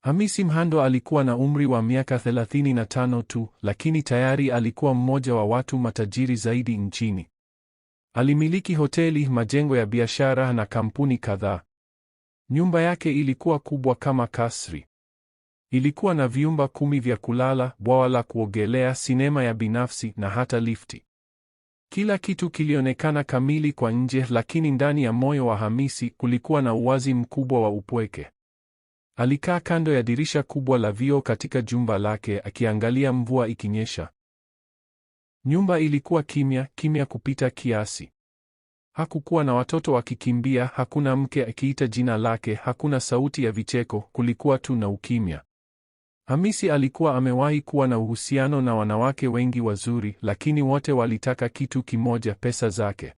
Hamisi Mhando alikuwa na umri wa miaka 35 tu, lakini tayari alikuwa mmoja wa watu matajiri zaidi nchini. Alimiliki hoteli, majengo ya biashara na kampuni kadhaa. Nyumba yake ilikuwa kubwa kama kasri. Ilikuwa na vyumba 10 vya kulala, bwawa la kuogelea, sinema ya binafsi na hata lifti. Kila kitu kilionekana kamili kwa nje, lakini ndani ya moyo wa Hamisi kulikuwa na uwazi mkubwa wa upweke. Alikaa kando ya dirisha kubwa la vioo katika jumba lake akiangalia mvua ikinyesha. Nyumba ilikuwa kimya, kimya kupita kiasi. Hakukuwa na watoto wakikimbia, hakuna mke akiita jina lake, hakuna sauti ya vicheko, kulikuwa tu na ukimya. Hamisi alikuwa amewahi kuwa na uhusiano na wanawake wengi wazuri, lakini wote walitaka kitu kimoja, pesa zake.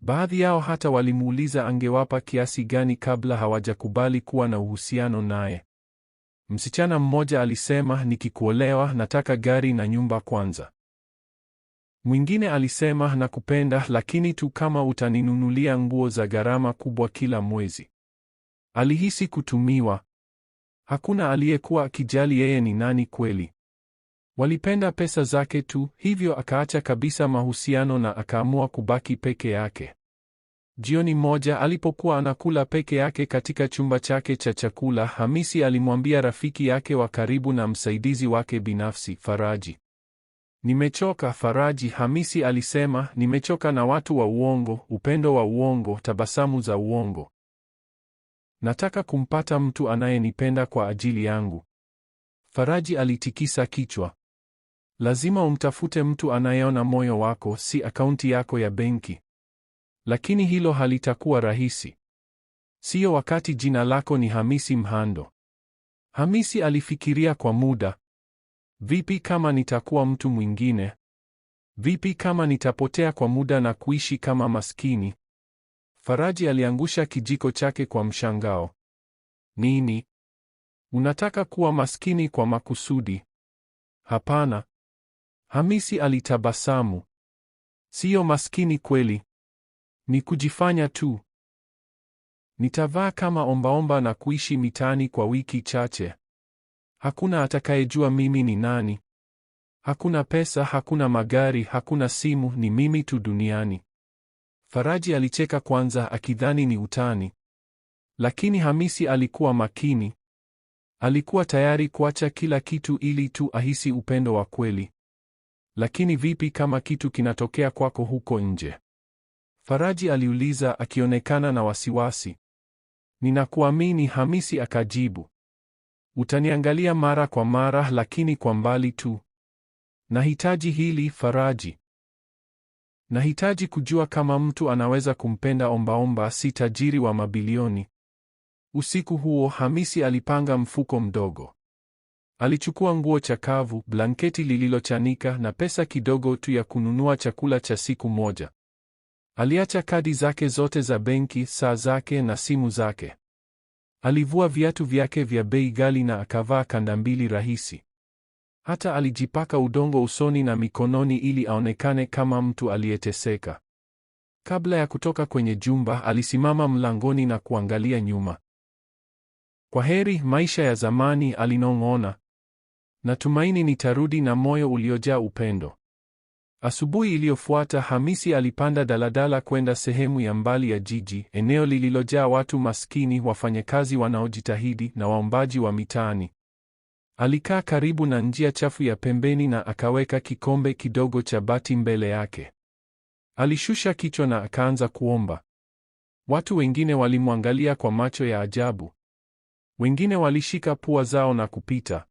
Baadhi yao hata walimuuliza angewapa kiasi gani kabla hawajakubali kuwa na uhusiano naye. Msichana mmoja alisema, nikikuolewa nataka gari na nyumba kwanza. Mwingine alisema, nakupenda, lakini tu kama utaninunulia nguo za gharama kubwa kila mwezi. Alihisi kutumiwa. Hakuna aliyekuwa akijali yeye ni nani kweli. Walipenda pesa zake tu, hivyo akaacha kabisa mahusiano na akaamua kubaki peke yake. Jioni moja alipokuwa anakula peke yake katika chumba chake cha chakula, Hamisi alimwambia rafiki yake wa karibu na msaidizi wake binafsi, Faraji. Nimechoka, Faraji, Hamisi alisema, nimechoka na watu wa uongo, upendo wa uongo, tabasamu za uongo. Nataka kumpata mtu anayenipenda kwa ajili yangu. Faraji alitikisa kichwa. Lazima umtafute mtu anayeona moyo wako, si akaunti yako ya benki. Lakini hilo halitakuwa rahisi. Sio wakati jina lako ni Hamisi Mhando. Hamisi alifikiria kwa muda. Vipi kama nitakuwa mtu mwingine? Vipi kama nitapotea kwa muda na kuishi kama maskini? Faraji aliangusha kijiko chake kwa mshangao. Nini? Unataka kuwa maskini kwa makusudi? Hapana. Hamisi alitabasamu. Siyo maskini kweli. Ni kujifanya tu. Nitavaa kama ombaomba na kuishi mitaani kwa wiki chache. Hakuna atakayejua mimi ni nani. Hakuna pesa, hakuna magari, hakuna simu, ni mimi tu duniani. Faraji alicheka kwanza akidhani ni utani. Lakini Hamisi alikuwa makini. Alikuwa tayari kuacha kila kitu ili tu ahisi upendo wa kweli. Lakini vipi kama kitu kinatokea kwako huko nje? Faraji aliuliza akionekana na wasiwasi. Ninakuamini, Hamisi akajibu. Utaniangalia mara kwa mara, lakini kwa mbali tu. Nahitaji hili, Faraji. Nahitaji kujua kama mtu anaweza kumpenda ombaomba, si tajiri wa mabilioni. Usiku huo Hamisi alipanga mfuko mdogo. Alichukua nguo chakavu, blanketi lililochanika na pesa kidogo tu ya kununua chakula cha siku moja. Aliacha kadi zake zote za benki, saa zake na simu zake. Alivua viatu vyake vya bei ghali na akavaa kanda mbili rahisi. Hata alijipaka udongo usoni na mikononi ili aonekane kama mtu aliyeteseka. Kabla ya kutoka kwenye jumba, alisimama mlangoni na kuangalia nyuma. Kwaheri maisha ya zamani, alinong'ona. Natumaini nitarudi na moyo uliojaa upendo. Asubuhi iliyofuata Hamisi alipanda daladala kwenda sehemu ya mbali ya jiji, eneo lililojaa watu maskini, wafanyakazi wanaojitahidi na waombaji wa mitaani. Alikaa karibu na njia chafu ya pembeni na akaweka kikombe kidogo cha bati mbele yake. Alishusha kichwa na akaanza kuomba. Watu wengine walimwangalia kwa macho ya ajabu. Wengine walishika pua zao na kupita.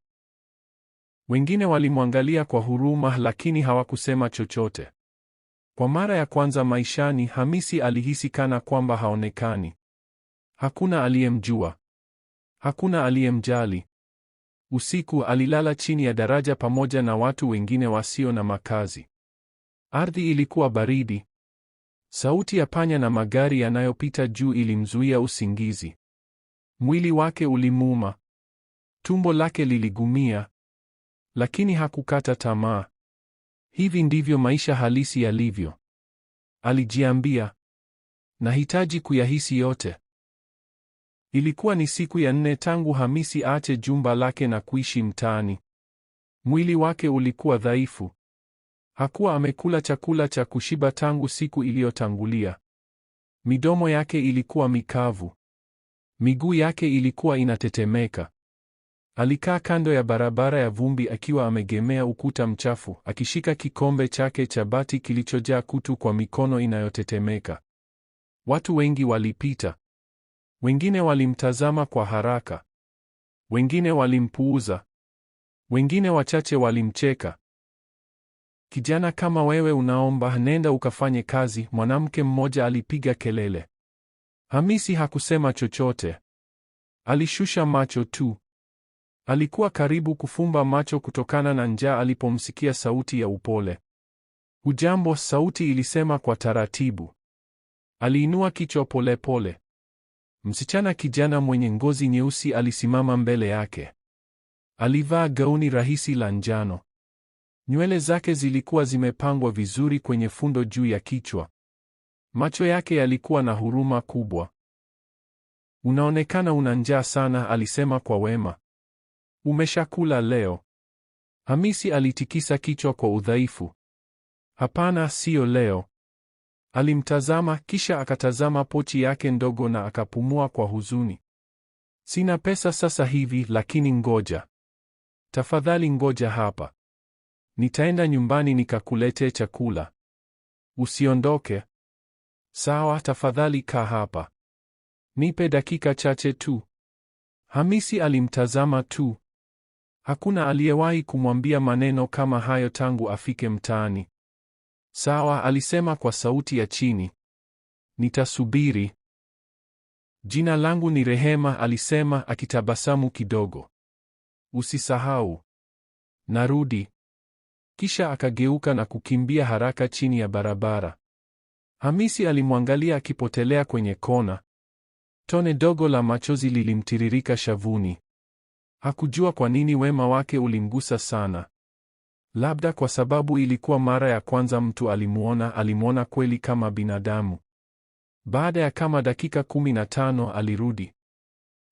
Wengine walimwangalia kwa huruma, lakini hawakusema chochote. Kwa mara ya kwanza maishani, Hamisi alihisi kana kwamba haonekani. Hakuna aliyemjua. Hakuna aliyemjali. Usiku alilala chini ya daraja pamoja na watu wengine wasio na makazi. Ardhi ilikuwa baridi. Sauti ya panya na magari yanayopita juu ilimzuia usingizi. Mwili wake ulimuuma. Tumbo lake liligumia. Lakini hakukata tamaa. Hivi ndivyo maisha halisi yalivyo. Alijiambia. Nahitaji kuyahisi yote. Ilikuwa ni siku ya 4 tangu Hamisi aache jumba lake na kuishi mtaani. Mwili wake ulikuwa dhaifu. Hakuwa amekula chakula cha kushiba tangu siku iliyotangulia. Midomo yake ilikuwa mikavu. Miguu yake ilikuwa inatetemeka. Alikaa kando ya barabara ya vumbi akiwa amegemea ukuta mchafu, akishika kikombe chake cha bati kilichojaa kutu kwa mikono inayotetemeka. Watu wengi walipita. Wengine walimtazama kwa haraka. Wengine walimpuuza. Wengine wachache walimcheka. Kijana kama wewe unaomba, nenda ukafanye kazi, mwanamke mmoja alipiga kelele. Hamisi hakusema chochote. Alishusha macho tu. Alikuwa karibu kufumba macho kutokana na njaa alipomsikia sauti ya upole. Hujambo, sauti ilisema kwa taratibu. Aliinua kichwa polepole. Msichana kijana mwenye ngozi nyeusi alisimama mbele yake. Alivaa gauni rahisi la njano. Nywele zake zilikuwa zimepangwa vizuri kwenye fundo juu ya kichwa. Macho yake yalikuwa na huruma kubwa. Unaonekana una njaa sana, alisema kwa wema. Umeshakula leo? Hamisi alitikisa kichwa kwa udhaifu. Hapana, sio leo. Alimtazama kisha akatazama pochi yake ndogo na akapumua kwa huzuni. Sina pesa sasa hivi, lakini ngoja. Tafadhali ngoja hapa. Nitaenda nyumbani nikakuletee chakula. Usiondoke. Sawa, tafadhali kaa hapa. Nipe dakika chache tu. Hamisi alimtazama tu. Hakuna aliyewahi kumwambia maneno kama hayo tangu afike mtaani. Sawa, alisema kwa sauti ya chini. Nitasubiri. Jina langu ni Rehema, alisema akitabasamu kidogo. Usisahau. Narudi. Kisha akageuka na kukimbia haraka chini ya barabara. Hamisi alimwangalia akipotelea kwenye kona. Tone dogo la machozi lilimtiririka shavuni. Hakujua kwa nini wema wake ulimgusa sana. Labda kwa sababu ilikuwa mara ya kwanza mtu alimwona kweli kama binadamu. Baada ya kama dakika 15 alirudi.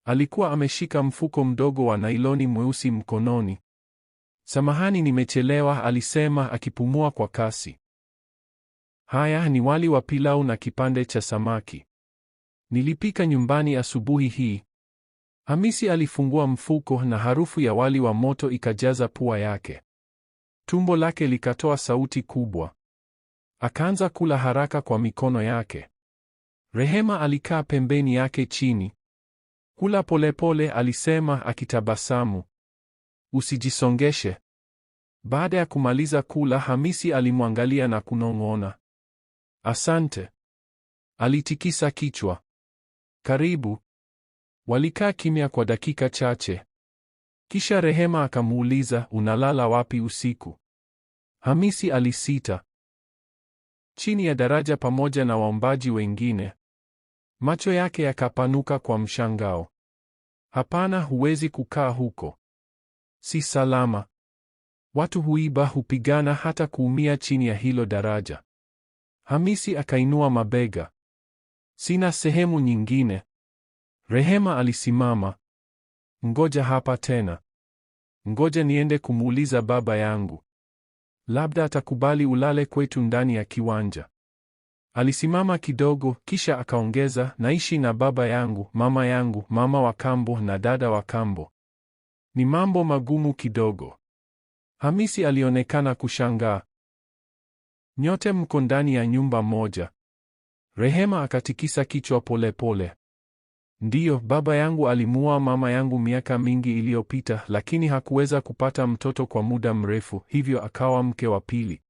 Alikuwa ameshika mfuko mdogo wa nailoni mweusi mkononi. Samahani, nimechelewa, alisema akipumua kwa kasi. Haya ni wali wa pilau na kipande cha samaki. Nilipika nyumbani asubuhi hii. Hamisi alifungua mfuko na harufu ya wali wa moto ikajaza pua yake. Tumbo lake likatoa sauti kubwa. Akaanza kula haraka kwa mikono yake. Rehema alikaa pembeni yake chini. Kula polepole, alisema akitabasamu. Usijisongeshe. Baada ya kumaliza kula, Hamisi alimwangalia na kunong'ona. Asante. Alitikisa kichwa. Karibu. Walikaa kimya kwa dakika chache. Kisha Rehema akamuuliza, unalala wapi usiku? Hamisi alisita. Chini ya daraja pamoja na waombaji wengine. Macho yake yakapanuka kwa mshangao. Hapana, huwezi kukaa huko. Si salama. Watu huiba, hupigana, hata kuumia chini ya hilo daraja. Hamisi akainua mabega. Sina sehemu nyingine. Rehema alisimama. Ngoja hapa tena. Ngoja niende kumuuliza baba yangu. Labda atakubali ulale kwetu ndani ya kiwanja. Alisimama kidogo, kisha akaongeza, naishi na baba yangu, mama wa kambo na dada wa kambo. Ni mambo magumu kidogo. Hamisi alionekana kushangaa. Nyote mko ndani ya nyumba moja? Rehema akatikisa kichwa polepole. Ndiyo, baba yangu alimuoa mama yangu miaka mingi iliyopita, lakini hakuweza kupata mtoto kwa muda mrefu, hivyo akawa mke wa pili.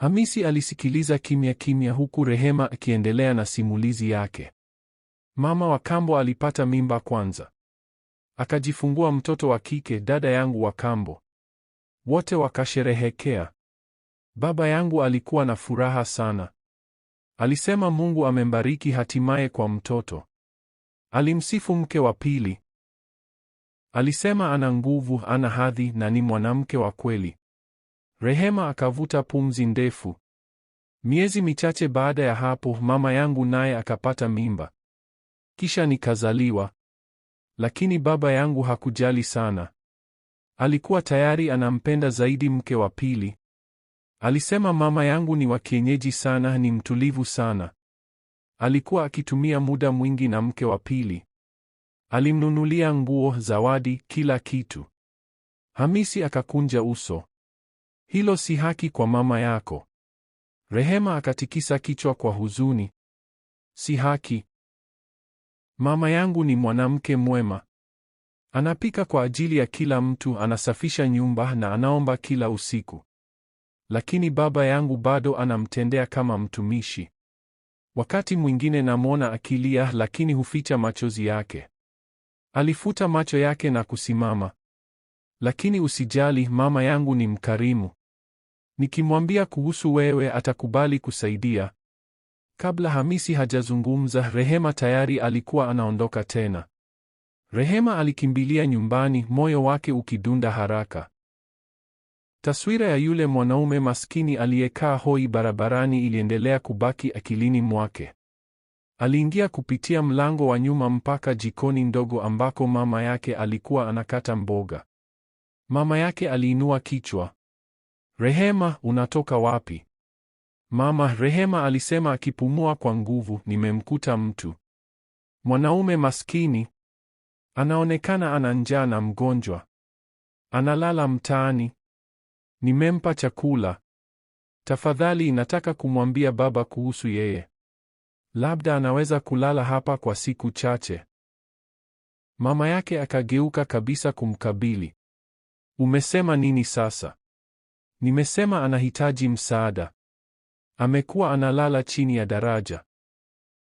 Hamisi alisikiliza kimya kimya huku Rehema akiendelea na simulizi yake. Mama wa kambo alipata mimba kwanza. Akajifungua mtoto wa kike, dada yangu wa kambo. Wote wakasherehekea. Baba yangu alikuwa na furaha sana. Alisema Mungu amembariki hatimaye kwa mtoto. Alimsifu mke wa pili. Alisema ana nguvu, ana hadhi na ni mwanamke wa kweli. Rehema akavuta pumzi ndefu. Miezi michache baada ya hapo, mama yangu naye akapata mimba. Kisha nikazaliwa. Lakini baba yangu hakujali sana. Alikuwa tayari anampenda zaidi mke wa pili. Alisema mama yangu ni wa kienyeji sana, ni mtulivu sana. Alikuwa akitumia muda mwingi na mke wa pili. Alimnunulia nguo, zawadi, kila kitu. Hamisi akakunja uso. Hilo si haki kwa mama yako. Rehema akatikisa kichwa kwa huzuni. Si haki. Mama yangu ni mwanamke mwema. Anapika kwa ajili ya kila mtu, anasafisha nyumba na anaomba kila usiku. Lakini baba yangu bado anamtendea kama mtumishi. Wakati mwingine namwona akilia, lakini huficha machozi yake. Alifuta macho yake na kusimama. Lakini usijali, mama yangu ni mkarimu. Nikimwambia kuhusu wewe atakubali kusaidia. Kabla Hamisi hajazungumza, Rehema tayari alikuwa anaondoka tena. Rehema alikimbilia nyumbani, moyo wake ukidunda haraka. Taswira ya yule mwanaume maskini aliyekaa hoi barabarani iliendelea kubaki akilini mwake. Aliingia kupitia mlango wa nyuma mpaka jikoni ndogo ambako mama yake alikuwa anakata mboga. Mama yake aliinua kichwa. Rehema, unatoka wapi? Mama, Rehema alisema akipumua kwa nguvu, nimemkuta mtu. Mwanaume maskini. Anaonekana ana njaa na mgonjwa. Analala mtaani. Nimempa chakula. Tafadhali, nataka kumwambia baba kuhusu yeye. Labda anaweza kulala hapa kwa siku chache. Mama yake akageuka kabisa kumkabili. Umesema nini sasa? Nimesema anahitaji msaada. Amekuwa analala chini ya daraja.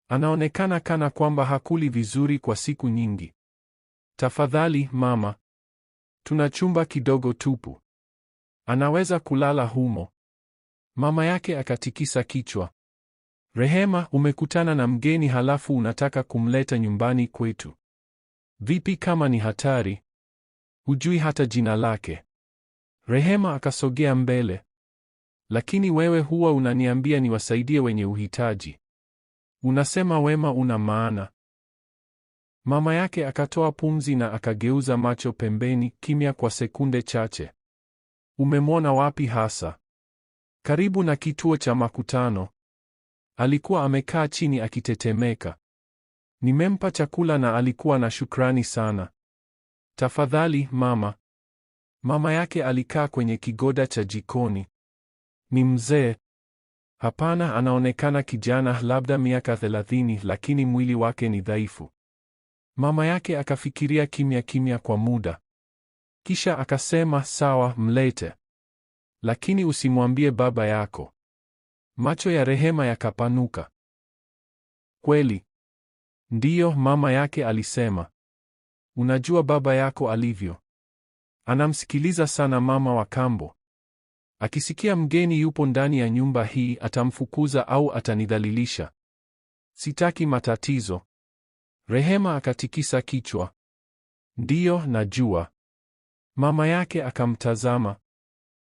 Anaonekana kana kwamba hakuli vizuri kwa siku nyingi. Tafadhali mama. Tuna chumba kidogo tupu. Anaweza kulala humo. Mama yake akatikisa kichwa. Rehema, umekutana na mgeni halafu unataka kumleta nyumbani kwetu. Vipi kama ni hatari? Hujui hata jina lake. Rehema akasogea mbele. Lakini wewe huwa unaniambia niwasaidie wenye uhitaji. Unasema wema una maana. Mama yake akatoa pumzi na akageuza macho pembeni, kimya kwa sekunde chache. Umemwona wapi hasa? Karibu na kituo cha makutano. Alikuwa amekaa chini akitetemeka. Nimempa chakula na alikuwa na shukrani sana. Tafadhali mama. Mama yake alikaa kwenye kigoda cha jikoni. Ni mzee? Hapana, anaonekana kijana, labda miaka 30, lakini mwili wake ni dhaifu. Mama yake akafikiria kimya kimya kwa muda. Kisha akasema, sawa, mlete. Lakini usimwambie baba yako. Macho ya Rehema yakapanuka. Kweli? Ndiyo, mama yake alisema. Unajua baba yako alivyo. Anamsikiliza sana mama wa kambo. Akisikia mgeni yupo ndani ya nyumba hii, atamfukuza au atanidhalilisha. Sitaki matatizo. Rehema akatikisa kichwa. Ndiyo, najua. Mama yake akamtazama.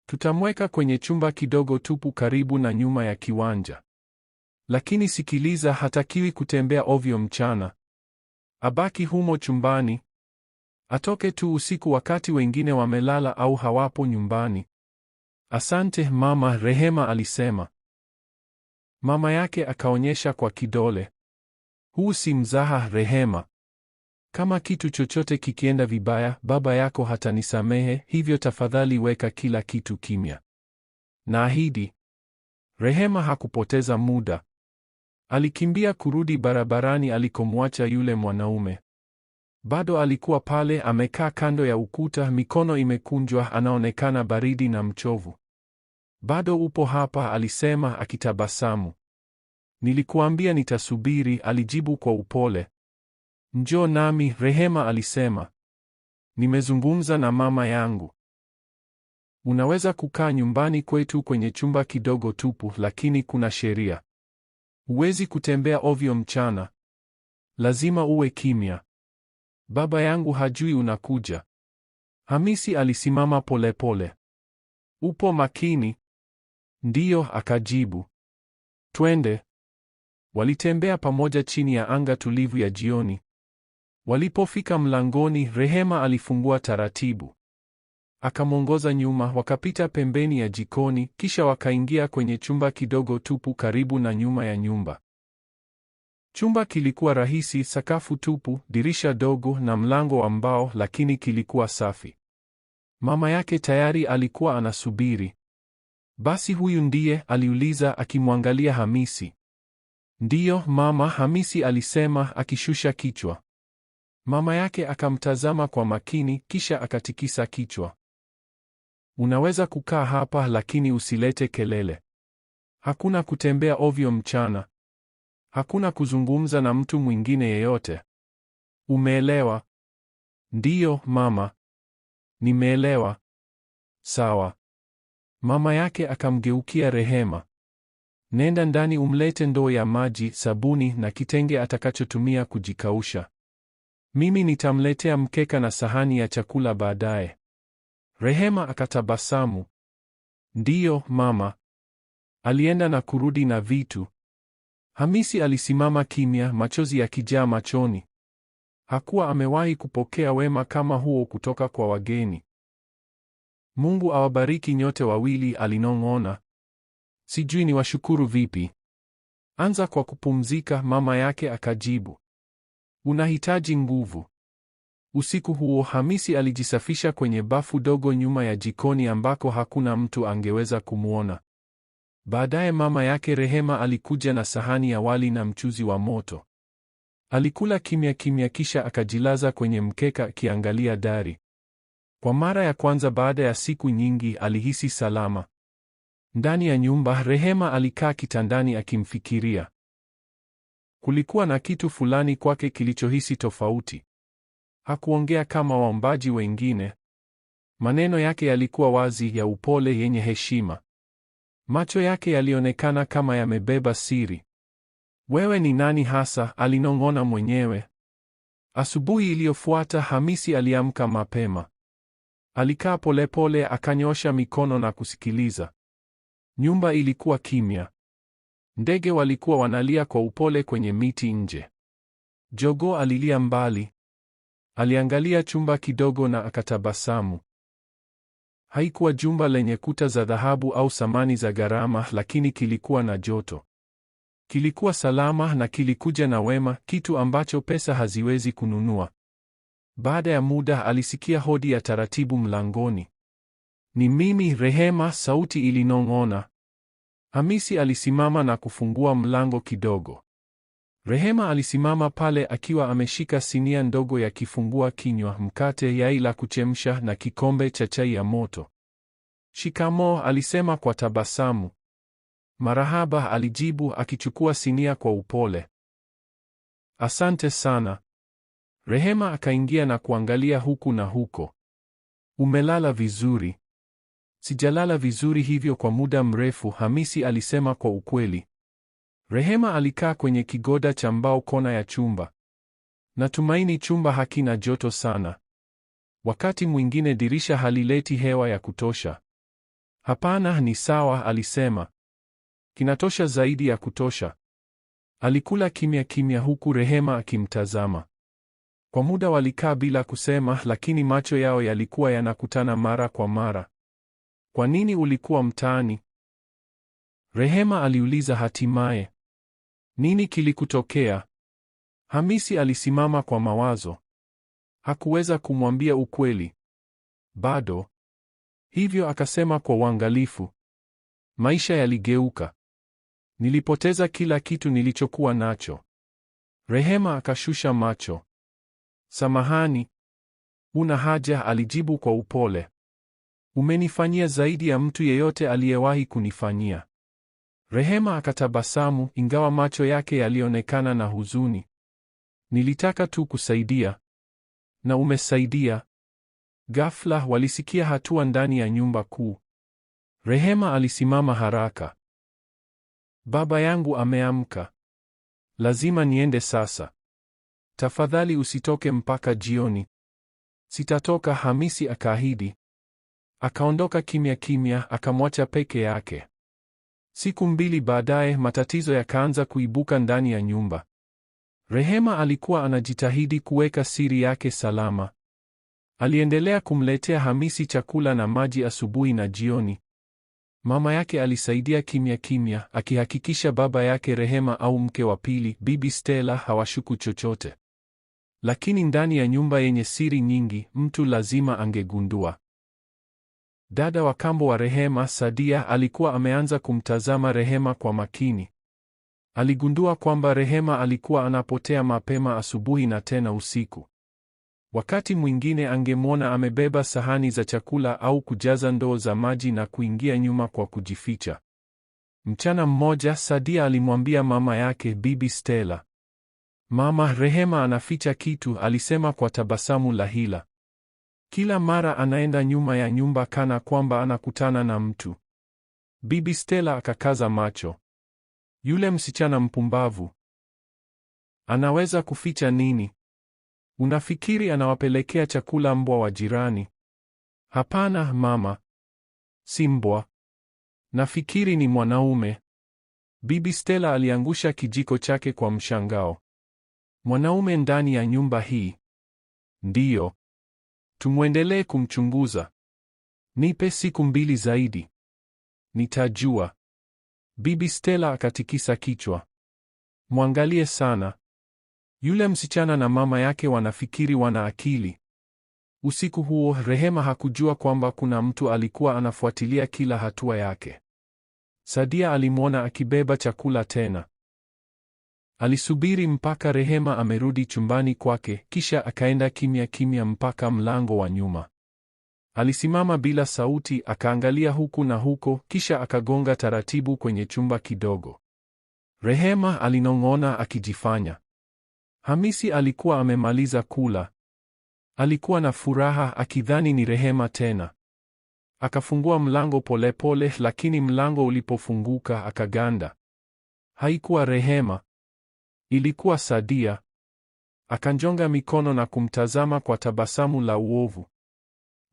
Tutamweka kwenye chumba kidogo tupu karibu na nyuma ya kiwanja. Lakini sikiliza, hatakiwi kutembea ovyo mchana. Abaki humo chumbani. Atoke tu usiku wakati wengine wamelala au hawapo nyumbani. Asante mama, Rehema alisema. Mama yake akaonyesha kwa kidole. Huu si mzaha, Rehema. Kama kitu chochote kikienda vibaya, baba yako hatanisamehe, hivyo tafadhali weka kila kitu kimya. Naahidi. Rehema hakupoteza muda. Alikimbia kurudi barabarani alikomwacha yule mwanaume. Bado alikuwa pale amekaa kando ya ukuta, mikono imekunjwa, anaonekana baridi na mchovu. Bado upo hapa, alisema akitabasamu. Nilikuambia nitasubiri, alijibu kwa upole. Njoo nami, Rehema alisema. Nimezungumza na mama yangu. Unaweza kukaa nyumbani kwetu kwenye chumba kidogo tupu, lakini kuna sheria. Huwezi kutembea ovyo mchana. Lazima uwe kimya. Baba yangu hajui unakuja. Hamisi alisimama polepole. Upo makini? Ndiyo, akajibu. Twende. Walitembea pamoja chini ya anga tulivu ya jioni. Walipofika mlangoni, Rehema alifungua taratibu. Akamwongoza nyuma, wakapita pembeni ya jikoni, kisha wakaingia kwenye chumba kidogo tupu karibu na nyuma ya nyumba. Chumba kilikuwa rahisi, sakafu tupu, dirisha dogo na mlango wa mbao, lakini kilikuwa safi. Mama yake tayari alikuwa anasubiri. Basi huyu ndiye? Aliuliza akimwangalia Hamisi. Ndiyo mama, Hamisi alisema akishusha kichwa. Mama yake akamtazama kwa makini, kisha akatikisa kichwa. Unaweza kukaa hapa, lakini usilete kelele. Hakuna kutembea ovyo mchana. Hakuna kuzungumza na mtu mwingine yeyote. Umeelewa? Ndiyo mama. Nimeelewa. Sawa. Mama yake akamgeukia Rehema. Nenda ndani umlete ndoo ya maji, sabuni na kitenge atakachotumia kujikausha. Mimi nitamletea mkeka na sahani ya chakula baadaye. Rehema akatabasamu. Ndiyo mama. Alienda na kurudi na vitu. Hamisi alisimama kimya, machozi yakijaa machoni. Hakuwa amewahi kupokea wema kama huo kutoka kwa wageni. Mungu awabariki nyote wawili, alinong'ona. Sijui niwashukuru vipi. Anza kwa kupumzika, mama yake akajibu. Unahitaji nguvu. Usiku huo Hamisi alijisafisha kwenye bafu dogo nyuma ya jikoni ambako hakuna mtu angeweza kumwona. Baadaye mama yake Rehema alikuja na sahani ya wali na mchuzi wa moto. Alikula kimya kimya kisha akajilaza kwenye mkeka akiangalia dari. Kwa mara ya kwanza baada ya siku nyingi alihisi salama. Ndani ya nyumba Rehema alikaa kitandani akimfikiria. Kulikuwa na kitu fulani kwake kilichohisi tofauti. Hakuongea kama waombaji wengine. Maneno yake yalikuwa wazi, ya upole, yenye heshima. Macho yake yalionekana kama yamebeba siri. Wewe ni nani hasa? Alinong'ona mwenyewe. Asubuhi iliyofuata Hamisi aliamka mapema. Alikaa polepole, akanyosha mikono na kusikiliza. Nyumba ilikuwa kimya. Ndege walikuwa wanalia kwa upole kwenye miti nje. Jogoo alilia mbali. Aliangalia chumba kidogo na akatabasamu. Haikuwa jumba lenye kuta za dhahabu au samani za gharama, lakini kilikuwa na joto. Kilikuwa salama na kilikuja na wema, kitu ambacho pesa haziwezi kununua. Baada ya muda alisikia hodi ya taratibu mlangoni. Ni mimi, Rehema, sauti ilinong'ona. Hamisi alisimama na kufungua mlango kidogo. Rehema alisimama pale akiwa ameshika sinia ndogo ya kifungua kinywa, mkate, yai la kuchemsha na kikombe cha chai ya moto. Shikamoo, alisema kwa tabasamu. Marahaba, alijibu akichukua sinia kwa upole. Asante sana. Rehema akaingia na kuangalia huku na huko. Umelala vizuri? Sijalala vizuri hivyo kwa muda mrefu, Hamisi alisema kwa ukweli. Rehema alikaa kwenye kigoda cha mbao kona ya chumba. Natumaini chumba hakina joto sana. Wakati mwingine dirisha halileti hewa ya kutosha. Hapana, ni sawa, alisema. Kinatosha zaidi ya kutosha. Alikula kimya kimya huku Rehema akimtazama. Kwa muda walikaa bila kusema, lakini macho yao yalikuwa yanakutana mara kwa mara. Kwa nini ulikuwa mtaani? Rehema aliuliza hatimaye. Nini kilikutokea? Hamisi alisimama kwa mawazo. Hakuweza kumwambia ukweli. Bado. Hivyo akasema kwa uangalifu. Maisha yaligeuka. Nilipoteza kila kitu nilichokuwa nacho. Rehema akashusha macho. Samahani. Una haja, alijibu kwa upole. Umenifanyia zaidi ya mtu yeyote aliyewahi kunifanyia. Rehema akatabasamu, ingawa macho yake yalionekana na huzuni. Nilitaka tu kusaidia. Na umesaidia. Ghafla walisikia hatua ndani ya nyumba kuu. Rehema alisimama haraka. Baba yangu ameamka. Lazima niende sasa. Tafadhali usitoke mpaka jioni. Sitatoka, Hamisi akaahidi. Akaondoka kimya kimya, akamwacha peke yake. Siku mbili baadaye matatizo yakaanza kuibuka ndani ya nyumba. Rehema alikuwa anajitahidi kuweka siri yake salama. Aliendelea kumletea Hamisi chakula na maji asubuhi na jioni. Mama yake alisaidia kimya kimya, akihakikisha baba yake Rehema au mke wa pili, Bibi Stella, hawashuku chochote. Lakini ndani ya nyumba yenye siri nyingi, mtu lazima angegundua. Dada wa kambo wa Rehema, Sadia, alikuwa ameanza kumtazama Rehema kwa makini. Aligundua kwamba Rehema alikuwa anapotea mapema asubuhi na tena usiku. Wakati mwingine angemwona amebeba sahani za chakula au kujaza ndoo za maji na kuingia nyuma kwa kujificha. Mchana mmoja, Sadia alimwambia mama yake, Bibi Stella, "Mama, Rehema anaficha kitu," alisema kwa tabasamu la hila. "Kila mara anaenda nyuma ya nyumba kana kwamba anakutana na mtu." Bibi Stella akakaza macho. "Yule msichana mpumbavu. Anaweza kuficha nini? Unafikiri anawapelekea chakula mbwa wa jirani?" "Hapana mama. Si mbwa. Nafikiri ni mwanaume." Bibi Stella aliangusha kijiko chake kwa mshangao. "Mwanaume ndani ya nyumba hii?" "Ndiyo." "Tumwendelee kumchunguza." "Nipe siku 2 zaidi. Nitajua." Bibi Stella akatikisa kichwa. "Mwangalie sana. Yule msichana na mama yake wanafikiri wana akili." Usiku huo, Rehema hakujua kwamba kuna mtu alikuwa anafuatilia kila hatua yake. Sadia alimwona akibeba chakula tena. Alisubiri mpaka Rehema amerudi chumbani kwake, kisha akaenda kimya kimya mpaka mlango wa nyuma. Alisimama bila sauti, akaangalia huku na huko, kisha akagonga taratibu kwenye chumba kidogo. "Rehema," alinong'ona akijifanya. Hamisi alikuwa amemaliza kula. Alikuwa na furaha akidhani ni Rehema tena. Akafungua mlango polepole, lakini mlango ulipofunguka akaganda. Haikuwa Rehema. Ilikuwa Sadia. Akanjonga mikono na kumtazama kwa tabasamu la uovu.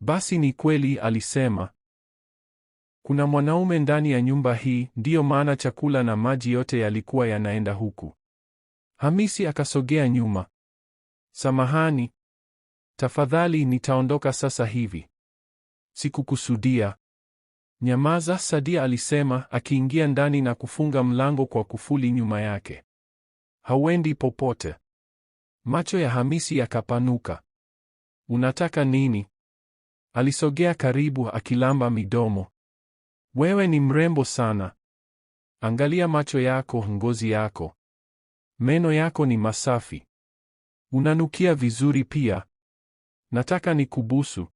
"Basi ni kweli," alisema. "Kuna mwanaume ndani ya nyumba hii, ndiyo maana chakula na maji yote yalikuwa yanaenda huku." Hamisi akasogea nyuma. "Samahani. Tafadhali, nitaondoka sasa hivi. Sikukusudia." "Nyamaza," Sadia alisema, akiingia ndani na kufunga mlango kwa kufuli nyuma yake. "Hauendi popote." Macho ya Hamisi yakapanuka. "Unataka nini?" Alisogea karibu akilamba midomo. "Wewe ni mrembo sana. Angalia macho yako, ngozi yako. Meno yako ni masafi. Unanukia vizuri pia. Nataka nikubusu."